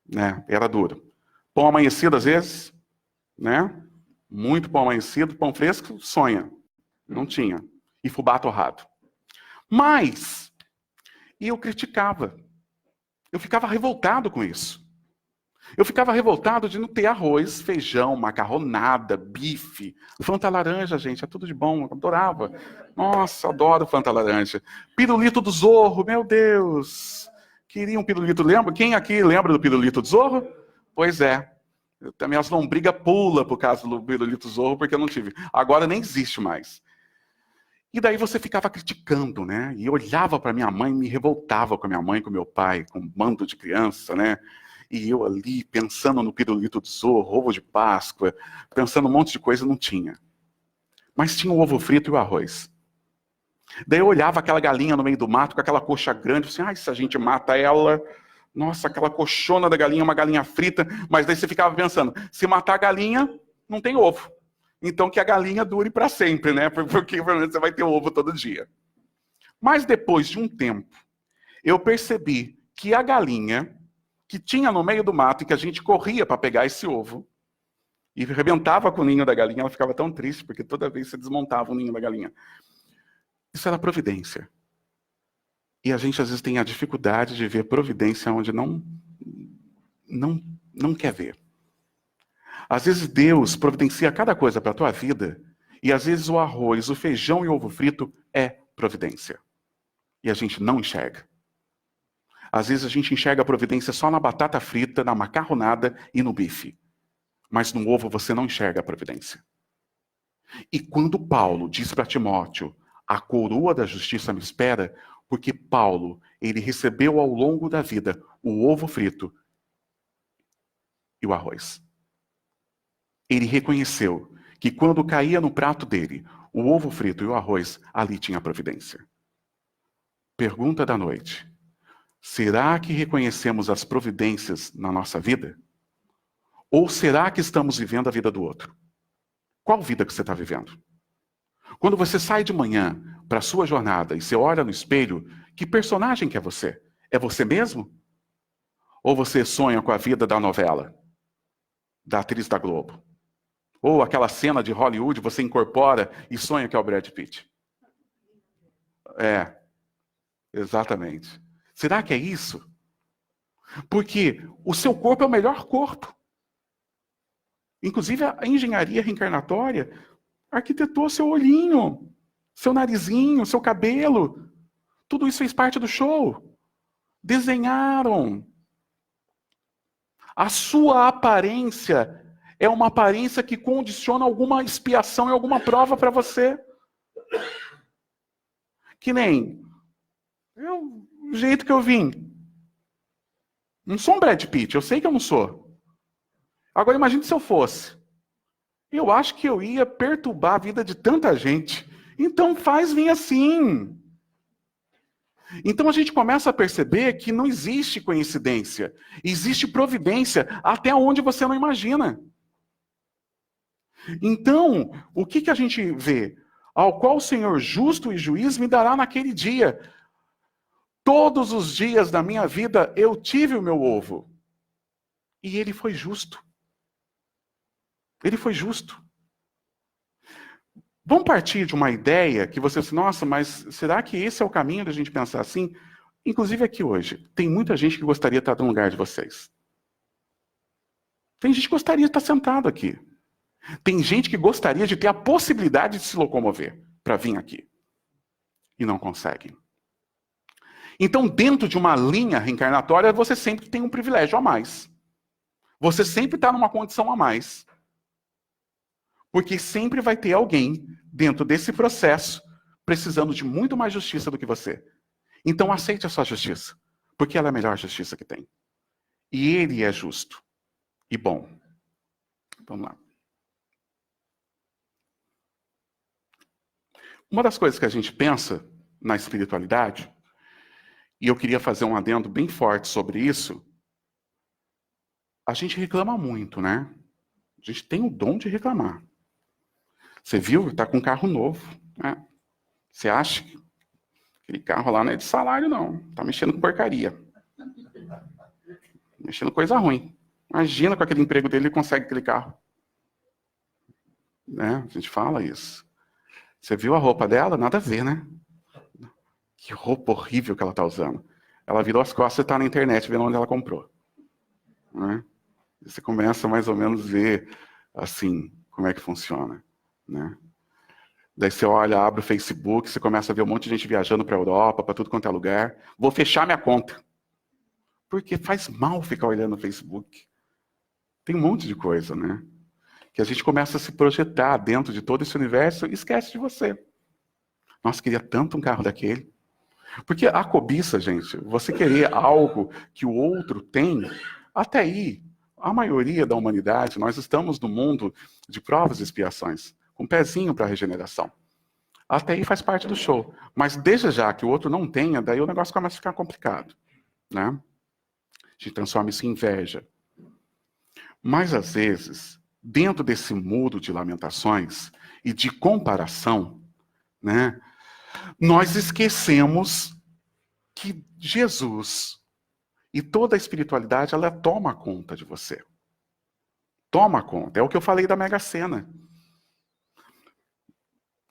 Né? Era duro. Pão amanhecido, às vezes, né? Muito pão amanhecido, pão fresco, sonha. Não tinha. E fubá torrado. Mas, eu criticava. Eu ficava revoltado com isso. Eu ficava revoltado de não ter arroz, feijão, macarronada, bife, Fanta laranja, gente, é tudo de bom, eu adorava. Nossa, adoro Fanta laranja. Pirulito do Zorro, meu Deus. Queria um pirulito, lembra? Quem aqui lembra do pirulito do Zorro? Pois é. Também as lombrigas pulam por causa do pirulito do Zorro, porque eu não tive. Agora nem existe mais. E daí você ficava criticando, né? E eu olhava para minha mãe, me revoltava com a minha mãe, com meu pai, com um bando de criança, né? E eu ali, pensando no pirulito do Zorro, ovo de Páscoa, pensando um monte de coisa, não tinha. Mas tinha o ovo frito e o arroz. Daí eu olhava aquela galinha no meio do mato, com aquela coxa grande, assim, ai, se a gente mata ela, nossa, aquela coxona da galinha, uma galinha frita, mas daí você ficava pensando, se matar a galinha, não tem ovo. Então que a galinha dure para sempre, né? Porque provavelmente você vai ter ovo todo dia. Mas depois de um tempo, eu percebi que a galinha que tinha no meio do mato e que a gente corria para pegar esse ovo e arrebentava com o ninho da galinha, ela ficava tão triste, porque toda vez você desmontava o ninho da galinha. Isso era providência. E a gente às vezes tem a dificuldade de ver providência onde não quer ver. Às vezes Deus providencia cada coisa para a tua vida, e às vezes o arroz, o feijão e o ovo frito é providência. E a gente não enxerga. Às vezes a gente enxerga a providência só na batata frita, na macarronada e no bife. Mas no ovo você não enxerga a providência. E quando Paulo diz para Timóteo, a coroa da justiça me espera, porque Paulo, ele recebeu ao longo da vida o ovo frito e o arroz. Ele reconheceu que quando caía no prato dele o ovo frito e o arroz, ali tinha providência. Pergunta da noite. Será que reconhecemos as providências na nossa vida? Ou será que estamos vivendo a vida do outro? Qual vida que você está vivendo? Quando você sai de manhã para a sua jornada e você olha no espelho, que personagem que é você? É você mesmo? Ou você sonha com a vida da novela? Da atriz da Globo? Ou aquela cena de Hollywood, você incorpora e sonha que é o Brad Pitt? É, exatamente. Será que é isso? Porque o seu corpo é o melhor corpo. Inclusive a engenharia reencarnatória arquitetou seu olhinho, seu narizinho, seu cabelo. Tudo isso fez parte do show. Desenharam. A sua aparência é uma aparência que condiciona alguma expiação e alguma prova para você. Que nem o jeito que eu vim. Não sou um Brad Pitt, eu sei que eu não sou. Agora imagine se eu fosse. Eu acho que eu ia perturbar a vida de tanta gente. Então faz vir assim. Então a gente começa a perceber que não existe coincidência. Existe providência até onde você não imagina. Então, o que a gente vê? Ao qual o Senhor justo e juiz me dará naquele dia. Todos os dias da minha vida eu tive o meu ovo. E ele foi justo. Ele foi justo. Vamos partir de uma ideia que você diz, nossa, mas será que esse é o caminho da gente pensar assim? Inclusive aqui hoje, tem muita gente que gostaria de estar no lugar de vocês. Tem gente que gostaria de estar sentado aqui. Tem gente que gostaria de ter a possibilidade de se locomover para vir aqui. E não consegue. Então, dentro de uma linha reencarnatória, você sempre tem um privilégio a mais. Você sempre está numa condição a mais. Porque sempre vai ter alguém dentro desse processo precisando de muito mais justiça do que você. Então aceite a sua justiça, porque ela é a melhor justiça que tem. E ele é justo e bom. Vamos lá. Uma das coisas que a gente pensa na espiritualidade, e eu queria fazer um adendo bem forte sobre isso, a gente reclama muito, né? A gente tem o dom de reclamar. Você viu? Está com um carro novo. Né? Você acha que aquele carro lá não é de salário, não. Está mexendo com porcaria. Mexendo com coisa ruim. Imagina com aquele emprego dele ele consegue aquele carro. Né? A gente fala isso. Você viu a roupa dela? Nada a ver, né? Que roupa horrível que ela está usando. Ela virou as costas e está na internet vendo onde ela comprou. Né? Você começa mais ou menos a ver assim, como é que funciona. Né? Daí você olha, abre o Facebook, você começa a ver um monte de gente viajando para a Europa, para tudo quanto é lugar. Vou fechar minha conta. Porque faz mal ficar olhando no Facebook. Tem um monte de coisa, né? Que a gente começa a se projetar dentro de todo esse universo e esquece de você. Nossa, queria tanto um carro daquele. Porque a cobiça, gente, você querer algo que o outro tem, até aí, a maioria da humanidade, nós estamos no mundo de provas e expiações. Um pezinho para a regeneração. Até aí faz parte do show. Mas desde já que o outro não tenha, daí o negócio começa a ficar complicado. Né? A gente transforma isso em inveja. Mas às vezes, dentro desse muro de lamentações e de comparação, né, nós esquecemos que Jesus e toda a espiritualidade, ela toma conta de você. Toma conta. É o que eu falei da Mega Sena.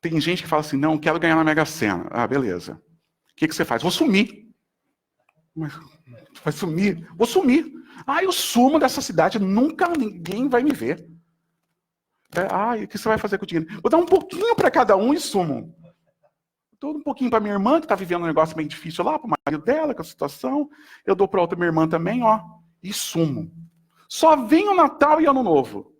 Tem gente que fala assim, não, quero ganhar na Mega Sena. Ah, beleza. O que você faz? Vou sumir. Mas, vai sumir? Vou sumir. Ah, eu sumo dessa cidade, nunca ninguém vai me ver. E o que você vai fazer com o dinheiro? Vou dar um pouquinho para cada um e sumo. Dou um pouquinho para minha irmã, que está vivendo um negócio meio difícil lá, para o marido dela, com a situação. Eu dou para outra minha irmã também, ó, e sumo. Só vem o Natal e Ano Novo.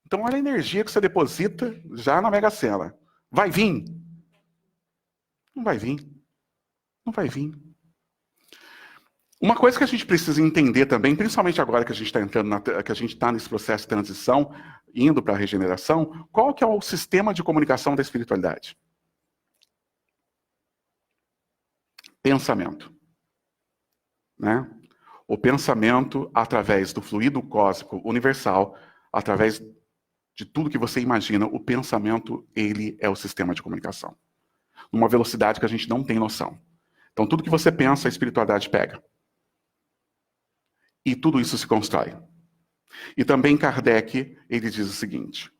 Então, olha a energia que você deposita já na Mega Sena. Vai vir? Não vai vir. Não vai vir. Uma coisa que a gente precisa entender também, principalmente agora que a gente está entrando, que a gente está nesse processo de transição, indo para a regeneração, qual que é o sistema de comunicação da espiritualidade? Pensamento. Né? O pensamento, através do fluido cósmico universal, através de tudo que você imagina, o pensamento, ele é o sistema de comunicação. Numa velocidade que a gente não tem noção. Então, tudo que você pensa, a espiritualidade pega. E tudo isso se constrói. E também Kardec, ele diz o seguinte,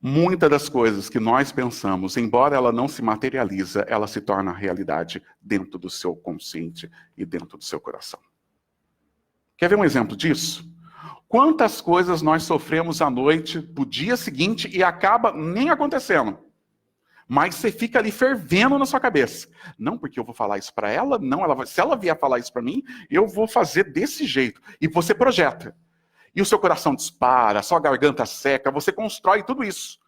muitas das coisas que nós pensamos, embora ela não se materializa, ela se torna realidade dentro do seu consciente e dentro do seu coração. Quer ver um exemplo disso? Quantas coisas nós sofremos à noite, do dia seguinte, e acaba nem acontecendo. Mas você fica ali fervendo na sua cabeça. Não porque eu vou falar isso para ela, não, se ela vier falar isso para mim, eu vou fazer desse jeito. E você projeta. E o seu coração dispara, a sua garganta seca, você constrói tudo isso.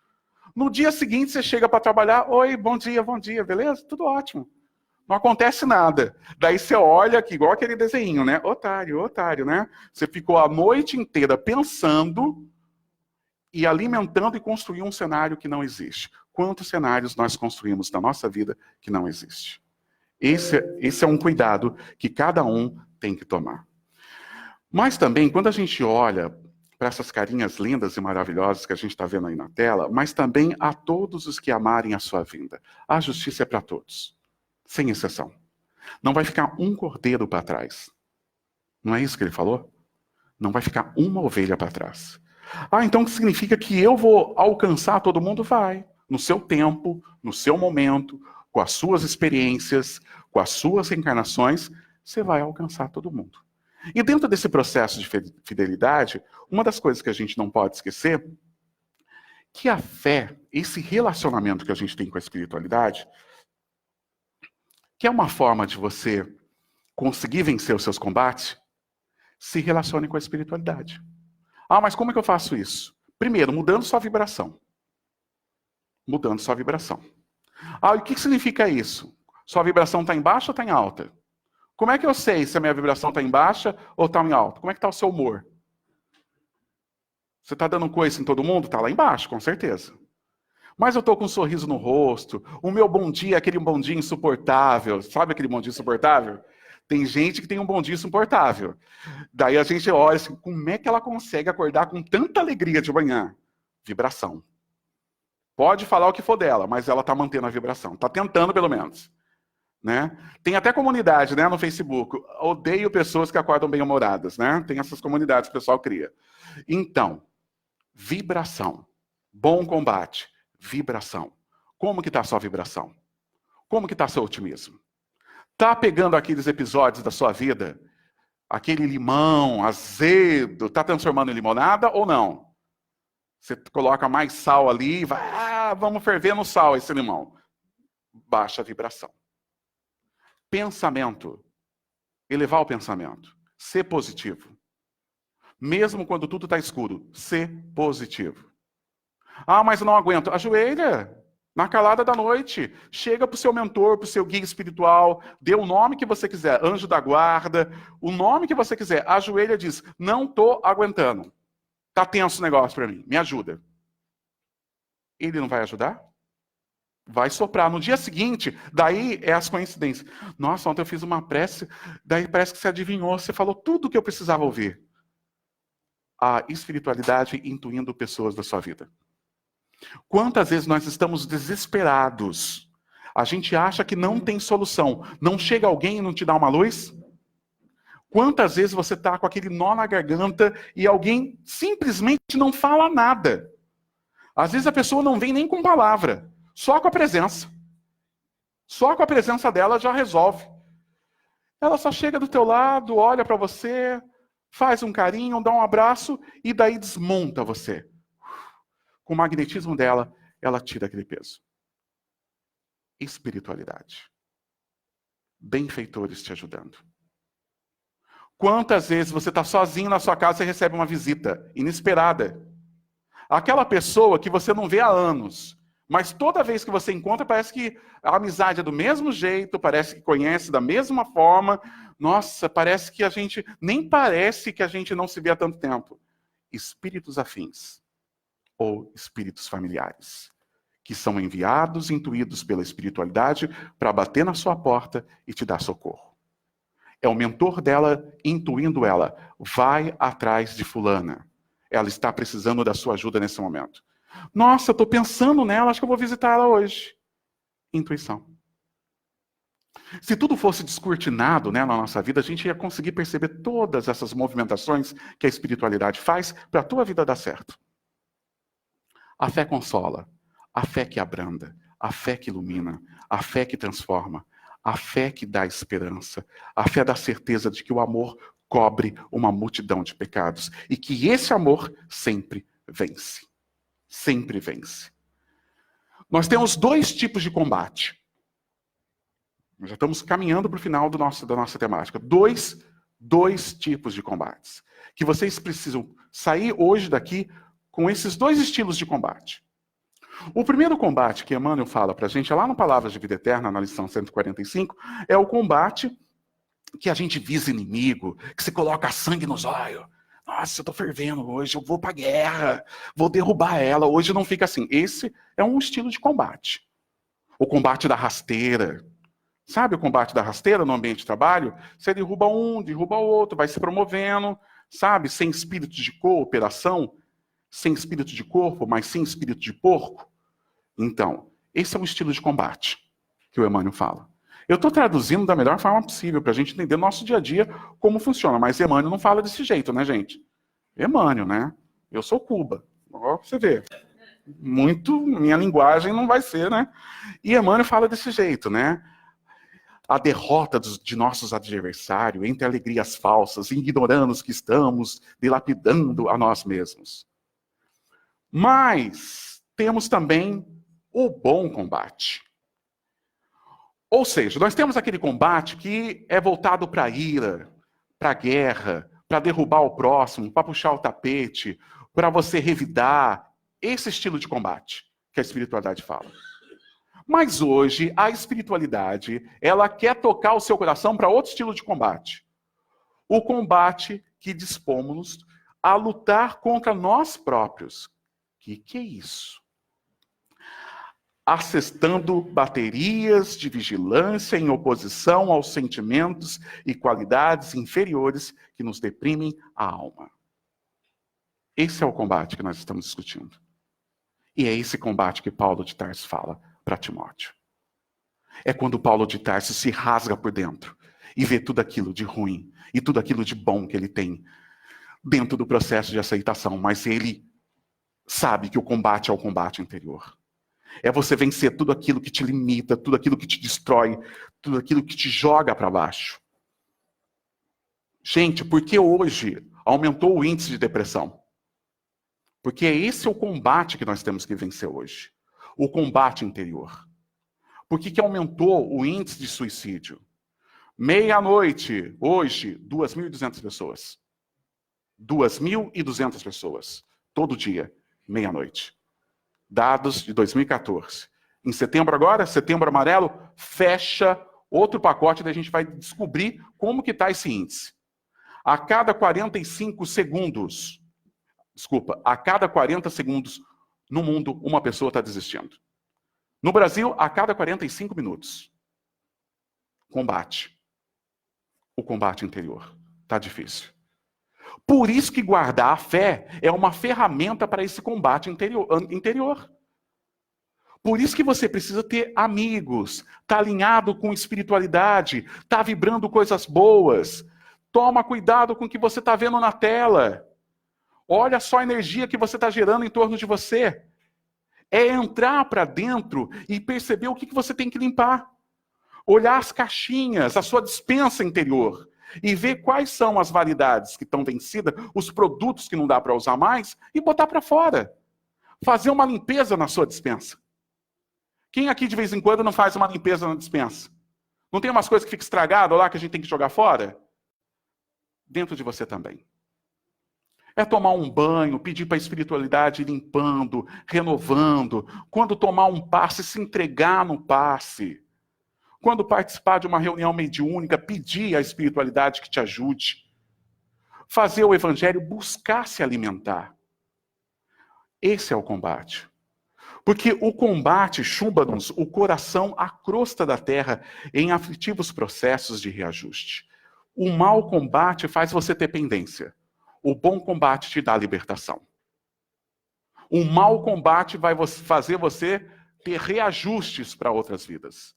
No dia seguinte você chega para trabalhar, oi, bom dia, beleza? Tudo ótimo. Não acontece nada. Daí você olha aqui, igual aquele desenho, né? Otário, né? Você ficou a noite inteira pensando e alimentando e construindo um cenário que não existe. Quantos cenários nós construímos na nossa vida que não existe? Esse é um cuidado que cada um tem que tomar. Mas também, quando a gente olha para essas carinhas lindas e maravilhosas que a gente está vendo aí na tela, mas também a todos os que amarem a sua vinda. A justiça é para todos, sem exceção. Não vai ficar um cordeiro para trás. Não é isso que ele falou? Não vai ficar uma ovelha para trás. Então significa que eu vou alcançar todo mundo? Vai. No seu tempo, no seu momento, com as suas experiências, com as suas reencarnações, você vai alcançar todo mundo. E dentro desse processo de fidelidade, uma das coisas que a gente não pode esquecer, que a fé, esse relacionamento que a gente tem com a espiritualidade, que é uma forma de você conseguir vencer os seus combates, se relacione com a espiritualidade. Mas como é que eu faço isso? Primeiro, mudando sua vibração. Mudando sua vibração. E o que significa isso? Sua vibração está em baixa ou está em alta? Como é que eu sei se a minha vibração está em baixa ou está em alta? Como é que está o seu humor? Você está dando coice em todo mundo? Está lá embaixo, com certeza. Mas eu estou com um sorriso no rosto. O meu bom dia é aquele bom dia insuportável. Sabe aquele bom dia insuportável? Tem gente que tem um bom dia insuportável. Daí a gente olha assim, como é que ela consegue acordar com tanta alegria de manhã? Vibração. Pode falar o que for dela, mas ela está mantendo a vibração. Está tentando, pelo menos. Né? Tem até comunidade, né, no Facebook. Odeio pessoas que acordam bem-humoradas. Né? Tem essas comunidades que o pessoal cria. Então, vibração. Bom combate. Vibração. Como que está a sua vibração? Como que está seu otimismo? Está pegando aqueles episódios da sua vida, aquele limão azedo, está transformando em limonada ou não? Você coloca mais sal ali e vai, vamos ferver no sal esse limão. Baixa a vibração. Pensamento. Elevar o pensamento. Ser positivo. Mesmo quando tudo está escuro, ser positivo. Mas eu não aguento. Ajoelha. Na calada da noite, chega para o seu mentor, para o seu guia espiritual, dê o nome que você quiser, anjo da guarda, o nome que você quiser, ajoelha e diz, não estou aguentando, está tenso o negócio para mim, me ajuda. Ele não vai ajudar? Vai soprar. No dia seguinte, daí é as coincidências. Nossa, ontem eu fiz uma prece, daí parece que você adivinhou, você falou tudo o que eu precisava ouvir. A espiritualidade intuindo pessoas da sua vida. Quantas vezes nós estamos desesperados? A gente acha que não tem solução. Não chega alguém e não te dá uma luz? Quantas vezes você está com aquele nó na garganta e alguém simplesmente não fala nada? Às vezes a pessoa não vem nem com palavra, só com a presença. Só com a presença dela já resolve. Ela só chega do teu lado, olha para você, faz um carinho, dá um abraço e daí desmonta você. Com o magnetismo dela, ela tira aquele peso. Espiritualidade. Benfeitores te ajudando. Quantas vezes você está sozinho na sua casa e recebe uma visita inesperada? Aquela pessoa que você não vê há anos, mas toda vez que você encontra, parece que a amizade é do mesmo jeito, parece que conhece da mesma forma. Nossa, parece que a gente... Nem parece que a gente não se vê há tanto tempo. Espíritos afins. Ou espíritos familiares, que são enviados, intuídos pela espiritualidade para bater na sua porta e te dar socorro. É o mentor dela intuindo ela, vai atrás de fulana. Ela está precisando da sua ajuda nesse momento. Nossa, eu estou pensando nela, acho que eu vou visitar ela hoje. Intuição. Se tudo fosse descortinado, né, na nossa vida, a gente ia conseguir perceber todas essas movimentações que a espiritualidade faz para a tua vida dar certo. A fé consola, a fé que abranda, a fé que ilumina, a fé que transforma, a fé que dá esperança, a fé da certeza de que o amor cobre uma multidão de pecados e que esse amor sempre vence. Sempre vence. Nós temos dois tipos de combate. Nós já estamos caminhando para o final da nossa temática. Dois tipos de combates. Que vocês precisam sair hoje daqui com esses dois estilos de combate. O primeiro combate que Emmanuel fala para a gente, é lá no Palavras de Vida Eterna, na lição 145, é o combate que a gente visa inimigo, que você coloca sangue nos olhos. Nossa, eu estou fervendo hoje, eu vou para a guerra, vou derrubar ela. Hoje não fica assim. Esse é um estilo de combate. O combate da rasteira. Sabe o combate da rasteira no ambiente de trabalho? Você derruba um, derruba o outro, vai se promovendo. sabe? Sem espírito de cooperação, sem espírito de corpo, mas sem espírito de porco. Então, esse é um estilo de combate que o Emmanuel fala. Eu estou traduzindo da melhor forma possível para a gente entender no nosso dia a dia como funciona, mas Emmanuel não fala desse jeito, né, gente? Emmanuel, né? Eu sou Cuba. Ó, você vê. Minha linguagem não vai ser, né? E Emmanuel fala desse jeito, né? A derrota de nossos adversários, entre alegrias falsas, ignorando os que estamos, dilapidando a nós mesmos. Mas temos também o bom combate. Ou seja, nós temos aquele combate que é voltado para a ira, para a guerra, para derrubar o próximo, para puxar o tapete, para você revidar. Esse estilo de combate que a espiritualidade fala. Mas hoje, a espiritualidade, ela quer tocar o seu coração para outro estilo de combate. O combate que dispomos-nos a lutar contra nós próprios. Que é isso? Assestando baterias de vigilância em oposição aos sentimentos e qualidades inferiores que nos deprimem a alma. Esse é o combate que nós estamos discutindo. E é esse combate que Paulo de Tarso fala para Timóteo. É quando Paulo de Tarso se rasga por dentro e vê tudo aquilo de ruim e tudo aquilo de bom que ele tem dentro do processo de aceitação, mas ele sabe que o combate é o combate interior. É você vencer tudo aquilo que te limita, tudo aquilo que te destrói, tudo aquilo que te joga para baixo. Gente, por que hoje aumentou o índice de depressão? Porque esse é o combate que nós temos que vencer hoje. O combate interior. Por que aumentou o índice de suicídio? Meia-noite, hoje, 2.200 pessoas. 2.200 pessoas. Todo dia, meia-noite. Dados de 2014. Em setembro agora, setembro amarelo, fecha outro pacote, daí a gente vai descobrir como que está esse índice. A cada 45 segundos, a cada 40 segundos no mundo, uma pessoa está desistindo. No Brasil, a cada 45 minutos. Combate. O combate interior. Está difícil. Por isso que guardar a fé é uma ferramenta para esse combate interior. Por isso que você precisa ter amigos, tá alinhado com espiritualidade, tá vibrando coisas boas. Toma cuidado com o que você está vendo na tela. Olha só a energia que você está gerando em torno de você. É entrar para dentro e perceber o que você tem que limpar. Olhar as caixinhas, a sua despensa interior. E ver quais são as validades que estão vencidas, os produtos que não dá para usar mais, e botar para fora. Fazer uma limpeza na sua despensa. Quem aqui de vez em quando não faz uma limpeza na despensa? Não tem umas coisas que ficam estragadas lá que a gente tem que jogar fora? Dentro de você também. É tomar um banho, pedir para a espiritualidade ir limpando, renovando. Quando tomar um passe, se entregar no passe. Quando participar de uma reunião mediúnica, pedir à espiritualidade que te ajude. Fazer o evangelho, buscar se alimentar. Esse é o combate. Porque o combate chumba-nos o coração à crosta da terra em aflitivos processos de reajuste. O mau combate faz você ter pendência. O bom combate te dá libertação. O mau combate vai fazer você ter reajustes para outras vidas.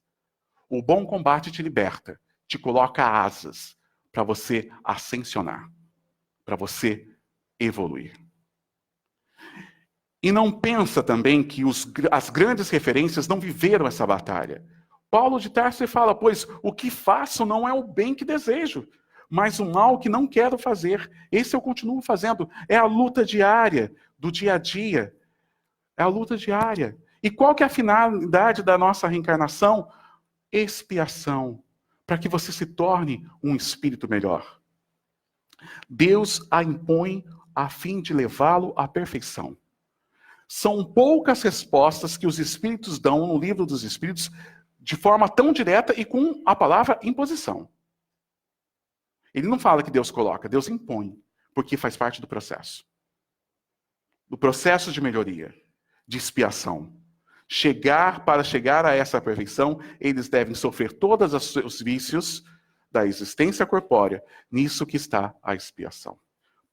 O bom combate te liberta, te coloca asas para você ascensionar, para você evoluir. E não pensa também que as grandes referências não viveram essa batalha. Paulo de Tarso fala, pois o que faço não é o bem que desejo, mas o mal que não quero fazer. Esse eu continuo fazendo. É a luta diária, do dia a dia. É a luta diária. E qual que é a finalidade da nossa reencarnação? Expiação, para que você se torne um espírito melhor. Deus a impõe a fim de levá-lo à perfeição. São poucas respostas que os espíritos dão no livro dos espíritos de forma tão direta e com a palavra imposição. Ele não fala que Deus coloca, Deus impõe, porque faz parte do processo. Do processo de melhoria, de expiação. Para chegar a essa perfeição, eles devem sofrer todos os vícios da existência corpórea. Nisso que está a expiação.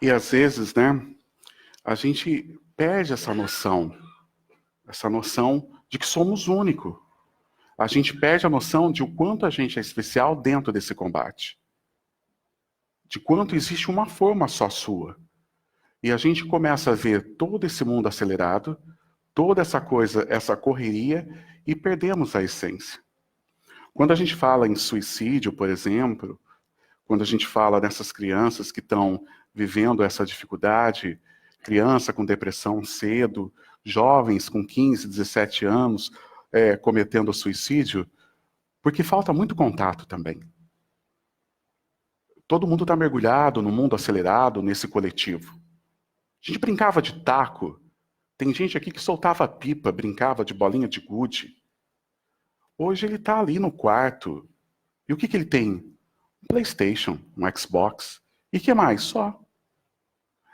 E às vezes, né, a gente perde essa noção de que somos únicos. A gente perde a noção de o quanto a gente é especial dentro desse combate. De quanto existe uma forma só sua. E a gente começa a ver todo esse mundo acelerado, toda essa coisa, essa correria, e perdemos a essência. Quando a gente fala em suicídio, por exemplo, quando a gente fala dessas crianças que estão vivendo essa dificuldade, criança com depressão cedo, jovens com 15, 17 anos cometendo suicídio, porque falta muito contato também. Todo mundo está mergulhado no mundo acelerado, nesse coletivo. A gente brincava de taco. Tem gente aqui que soltava pipa, brincava de bolinha de gude. Hoje ele está ali no quarto. E o que ele tem? Um PlayStation, um Xbox. E o que mais? Só.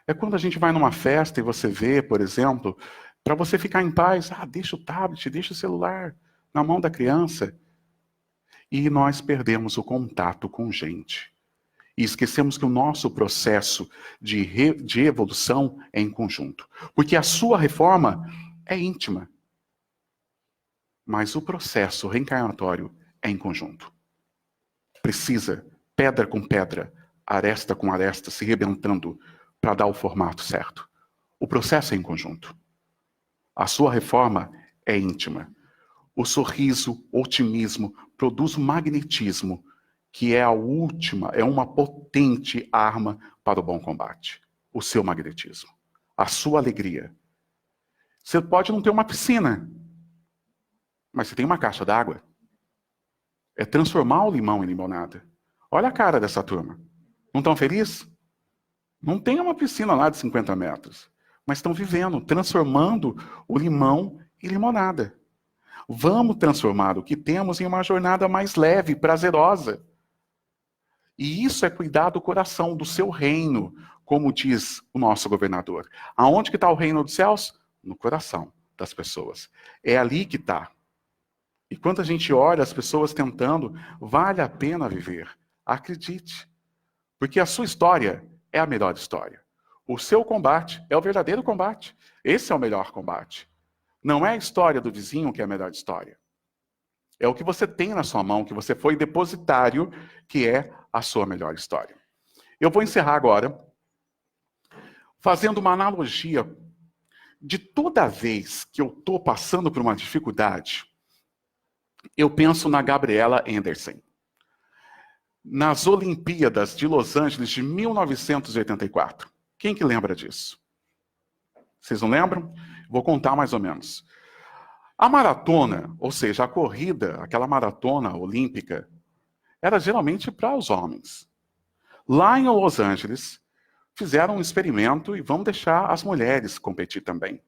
É quando a gente vai numa festa e você vê, por exemplo, para você ficar em paz, deixa o tablet, deixa o celular na mão da criança. E nós perdemos o contato com gente. E esquecemos que o nosso processo de evolução é em conjunto. Porque a sua reforma é íntima. Mas o processo reencarnatório é em conjunto. Precisa, pedra com pedra, aresta com aresta, se rebentando para dar o formato certo. O processo é em conjunto. A sua reforma é íntima. O sorriso, o otimismo, produz um magnetismo que é a última, é uma potente arma para o bom combate. O seu magnetismo. A sua alegria. Você pode não ter uma piscina, mas você tem uma caixa d'água. É transformar o limão em limonada. Olha a cara dessa turma. Não estão felizes? Não tem uma piscina lá de 50 metros. Mas estão vivendo, transformando o limão em limonada. Vamos transformar o que temos em uma jornada mais leve, prazerosa. E isso é cuidar do coração, do seu reino, como diz o nosso governador. Aonde que está o reino dos céus? No coração das pessoas. É ali que está. E quando a gente olha as pessoas tentando, vale a pena viver. Acredite. Porque a sua história é a melhor história. O seu combate é o verdadeiro combate. Esse é o melhor combate. Não é a história do vizinho que é a melhor história. É o que você tem na sua mão, que você foi depositário, que é a sua melhor história. Eu vou encerrar agora fazendo uma analogia de toda vez que eu estou passando por uma dificuldade, eu penso na Gabriela Anderson. Nas Olimpíadas de Los Angeles de 1984. Quem que lembra disso? Vocês não lembram? Vou contar mais ou menos. A maratona, ou seja, a corrida, aquela maratona olímpica, era geralmente para os homens. Lá em Los Angeles, fizeram um experimento e vamos deixar as mulheres competir também.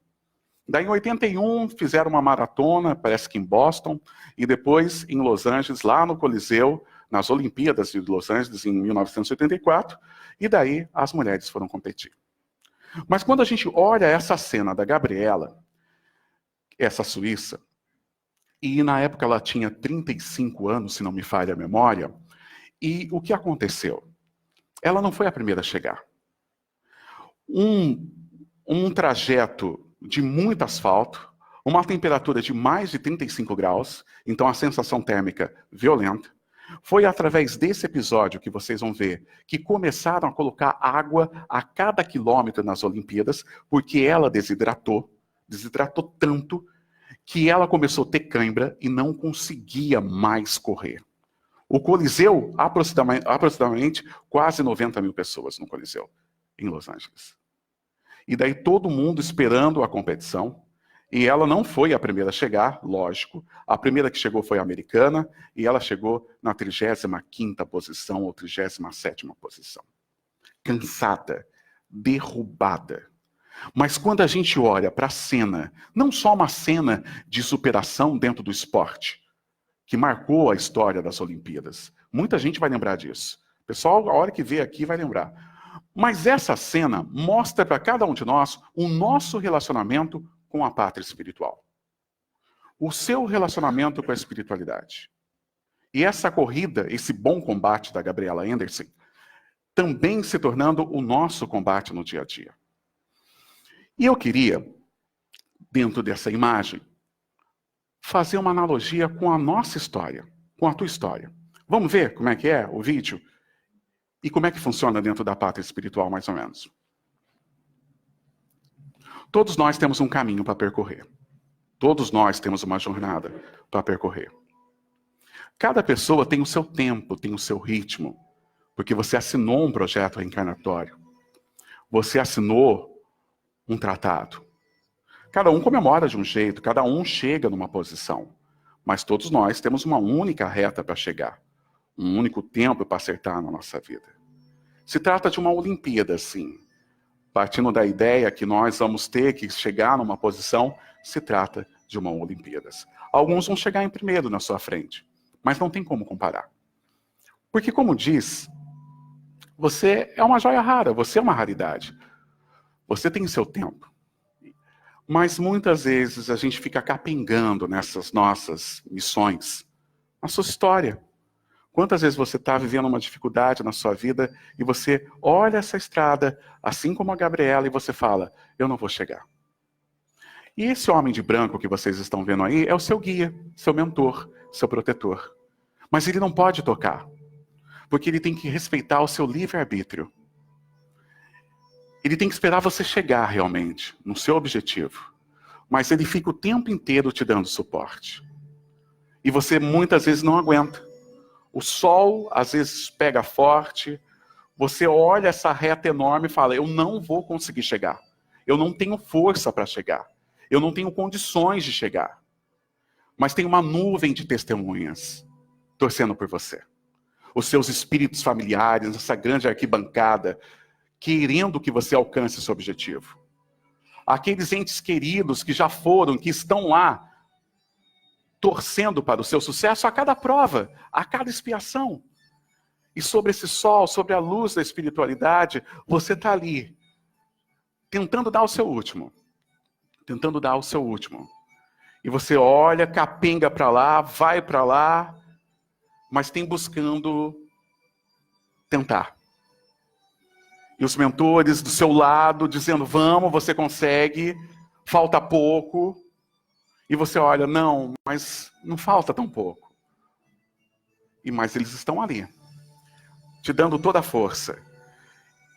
Daí em 81 fizeram uma maratona, parece que em Boston, e depois em Los Angeles, lá no Coliseu, nas Olimpíadas de Los Angeles em 1984, e daí as mulheres foram competir. Mas quando a gente olha essa cena da Gabriela, essa suíça, e na época ela tinha 35 anos, se não me falha a memória, e o que aconteceu? Ela não foi a primeira a chegar. Um trajeto de muito asfalto, uma temperatura de mais de 35 graus, então a sensação térmica violenta. Foi através desse episódio que vocês vão ver que começaram a colocar água a cada quilômetro nas Olimpíadas, porque ela desidratou tanto que ela começou a ter cãibra e não conseguia mais correr. O Coliseu, aproximadamente quase 90 mil pessoas no Coliseu, em Los Angeles. E daí todo mundo esperando a competição. E ela não foi a primeira a chegar, lógico. A primeira que chegou foi a americana, e ela chegou na 35ª posição ou 37ª posição. Cansada, derrubada. Mas quando a gente olha para a cena, não só uma cena de superação dentro do esporte, que marcou a história das Olimpíadas. Muita gente vai lembrar disso. O pessoal, a hora que vê aqui, vai lembrar. Mas essa cena mostra para cada um de nós o nosso relacionamento com a pátria espiritual. O seu relacionamento com a espiritualidade. E essa corrida, esse bom combate da Gabriela Anderson, também se tornando o nosso combate no dia a dia. E eu queria, dentro dessa imagem, fazer uma analogia com a nossa história, com a tua história. Vamos ver como é que é o vídeo? E como é que funciona dentro da pátria espiritual, mais ou menos. Todos nós temos um caminho para percorrer. Todos nós temos uma jornada para percorrer. Cada pessoa tem o seu tempo, tem o seu ritmo, porque você assinou um projeto reencarnatório. Você assinou um tratado. Cada um comemora de um jeito, cada um chega numa posição. Mas todos nós temos uma única reta para chegar. Um único tempo para acertar na nossa vida. Se trata de uma Olimpíada, sim. Partindo da ideia que nós vamos ter que chegar numa posição, se trata de uma Olimpíada. Alguns vão chegar em primeiro na sua frente, mas não tem como comparar. Porque, como diz, você é uma joia rara, você é uma raridade. Você tem seu tempo. Mas muitas vezes a gente fica capengando nessas nossas missões, na sua história. Quantas vezes você está vivendo uma dificuldade na sua vida e você olha essa estrada, assim como a Gabriela, e você fala, eu não vou chegar. E esse homem de branco que vocês estão vendo aí é o seu guia, seu mentor, seu protetor. Mas ele não pode tocar, porque ele tem que respeitar o seu livre-arbítrio. Ele tem que esperar você chegar realmente no seu objetivo. Mas ele fica o tempo inteiro te dando suporte. E você muitas vezes não aguenta. O sol às vezes pega forte. Você olha essa reta enorme e fala, eu não vou conseguir chegar. Eu não tenho força para chegar. Eu não tenho condições de chegar. Mas tem uma nuvem de testemunhas torcendo por você. Os seus espíritos familiares, essa grande arquibancada, querendo que você alcance esse objetivo. Aqueles entes queridos que já foram, que estão lá, torcendo para o seu sucesso a cada prova, a cada expiação. E sobre esse sol, sobre a luz da espiritualidade, você está ali, tentando dar o seu último. Tentando dar o seu último. E você olha, capenga para lá, vai para lá, mas tem buscando tentar. E os mentores do seu lado dizendo, vamos, você consegue, falta pouco. E você olha, não, mas não falta tão pouco. Mas eles estão ali, te dando toda a força.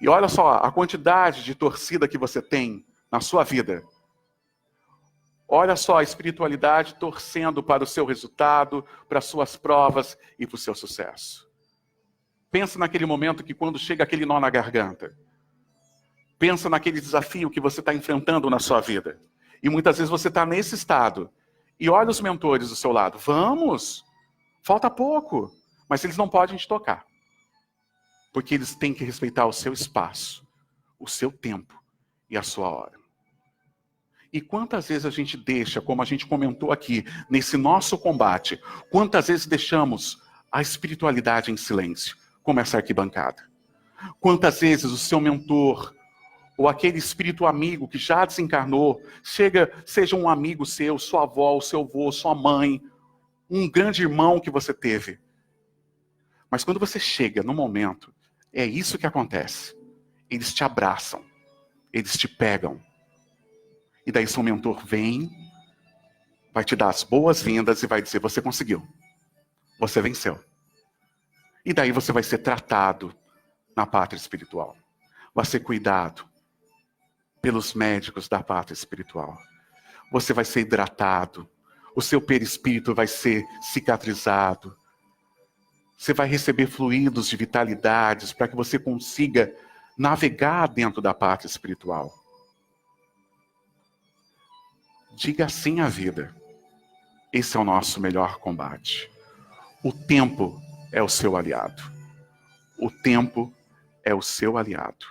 E olha só, a quantidade de torcida que você tem na sua vida. Olha só a espiritualidade torcendo para o seu resultado, para as suas provas e para o seu sucesso. Pensa naquele momento que quando chega aquele nó na garganta. Pensa naquele desafio que você está enfrentando na sua vida. E muitas vezes você está nesse estado. E olha os mentores do seu lado. Vamos! Falta pouco. Mas eles não podem te tocar. Porque eles têm que respeitar o seu espaço, o seu tempo e a sua hora. E quantas vezes a gente deixa, como a gente comentou aqui, nesse nosso combate, quantas vezes deixamos a espiritualidade em silêncio, como essa arquibancada? Quantas vezes o seu mentor, ou aquele espírito amigo que já desencarnou, seja um amigo seu, sua avó, o seu avô, sua mãe, um grande irmão que você teve. Mas quando você chega no momento, é isso que acontece. Eles te abraçam, eles te pegam. E daí seu mentor vem, vai te dar as boas-vindas e vai dizer, você conseguiu, você venceu. E daí você vai ser tratado na pátria espiritual. Vai ser cuidado pelos médicos da pátria espiritual. Você vai ser hidratado. O seu perispírito vai ser cicatrizado. Você vai receber fluidos de vitalidades para que você consiga navegar dentro da pátria espiritual. Diga sim à vida. Esse é o nosso melhor combate. O tempo é o seu aliado. O tempo é o seu aliado.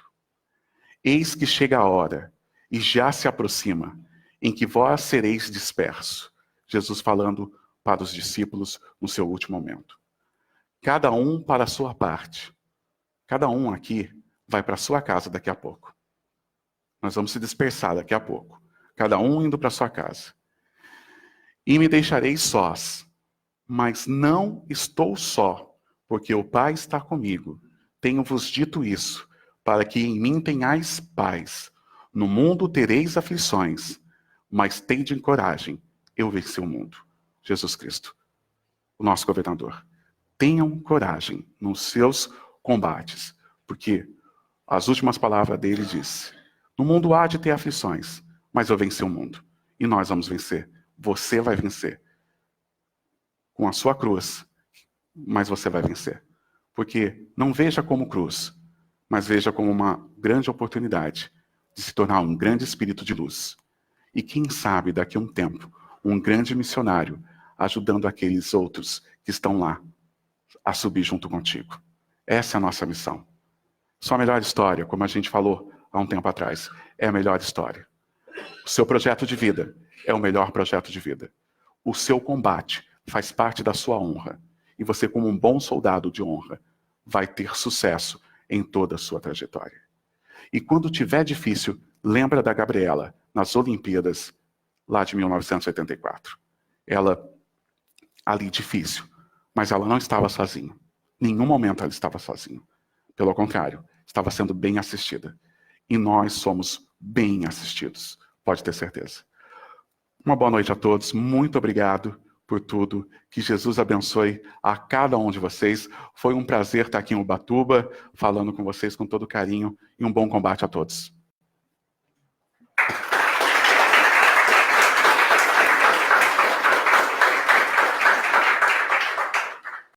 Eis que chega a hora, e já se aproxima, em que vós sereis dispersos. Jesus falando para os discípulos no seu último momento. Cada um para a sua parte. Cada um aqui vai para a sua casa daqui a pouco. Nós vamos se dispersar daqui a pouco. Cada um indo para a sua casa. E me deixareis sós. Mas não estou só, porque o Pai está comigo. Tenho-vos dito isso, para que em mim tenhais paz. No mundo tereis aflições, mas tende coragem, eu venci o mundo. Jesus Cristo, o nosso governador. Tenham coragem nos seus combates, porque as últimas palavras dele disse: no mundo há de ter aflições, mas eu venci o mundo. E nós vamos vencer. Você vai vencer. Com a sua cruz, mas você vai vencer. Porque não veja como cruz, mas veja como uma grande oportunidade de se tornar um grande espírito de luz. E quem sabe, daqui a um tempo, um grande missionário ajudando aqueles outros que estão lá a subir junto contigo. Essa é a nossa missão. Sua melhor história, como a gente falou há um tempo atrás, é a melhor história. O seu projeto de vida é o melhor projeto de vida. O seu combate faz parte da sua honra. E você, como um bom soldado de honra, vai ter sucesso em toda a sua trajetória. E quando tiver difícil, lembra da Gabriela, nas Olimpíadas, lá de 1984. Ela, ali difícil, mas ela não estava sozinha. Em nenhum momento ela estava sozinha. Pelo contrário, estava sendo bem assistida. E nós somos bem assistidos, pode ter certeza. Uma boa noite a todos, muito obrigado por tudo, que Jesus abençoe a cada um de vocês. Foi um prazer estar aqui em Ubatuba, falando com vocês com todo carinho, e um bom combate a todos.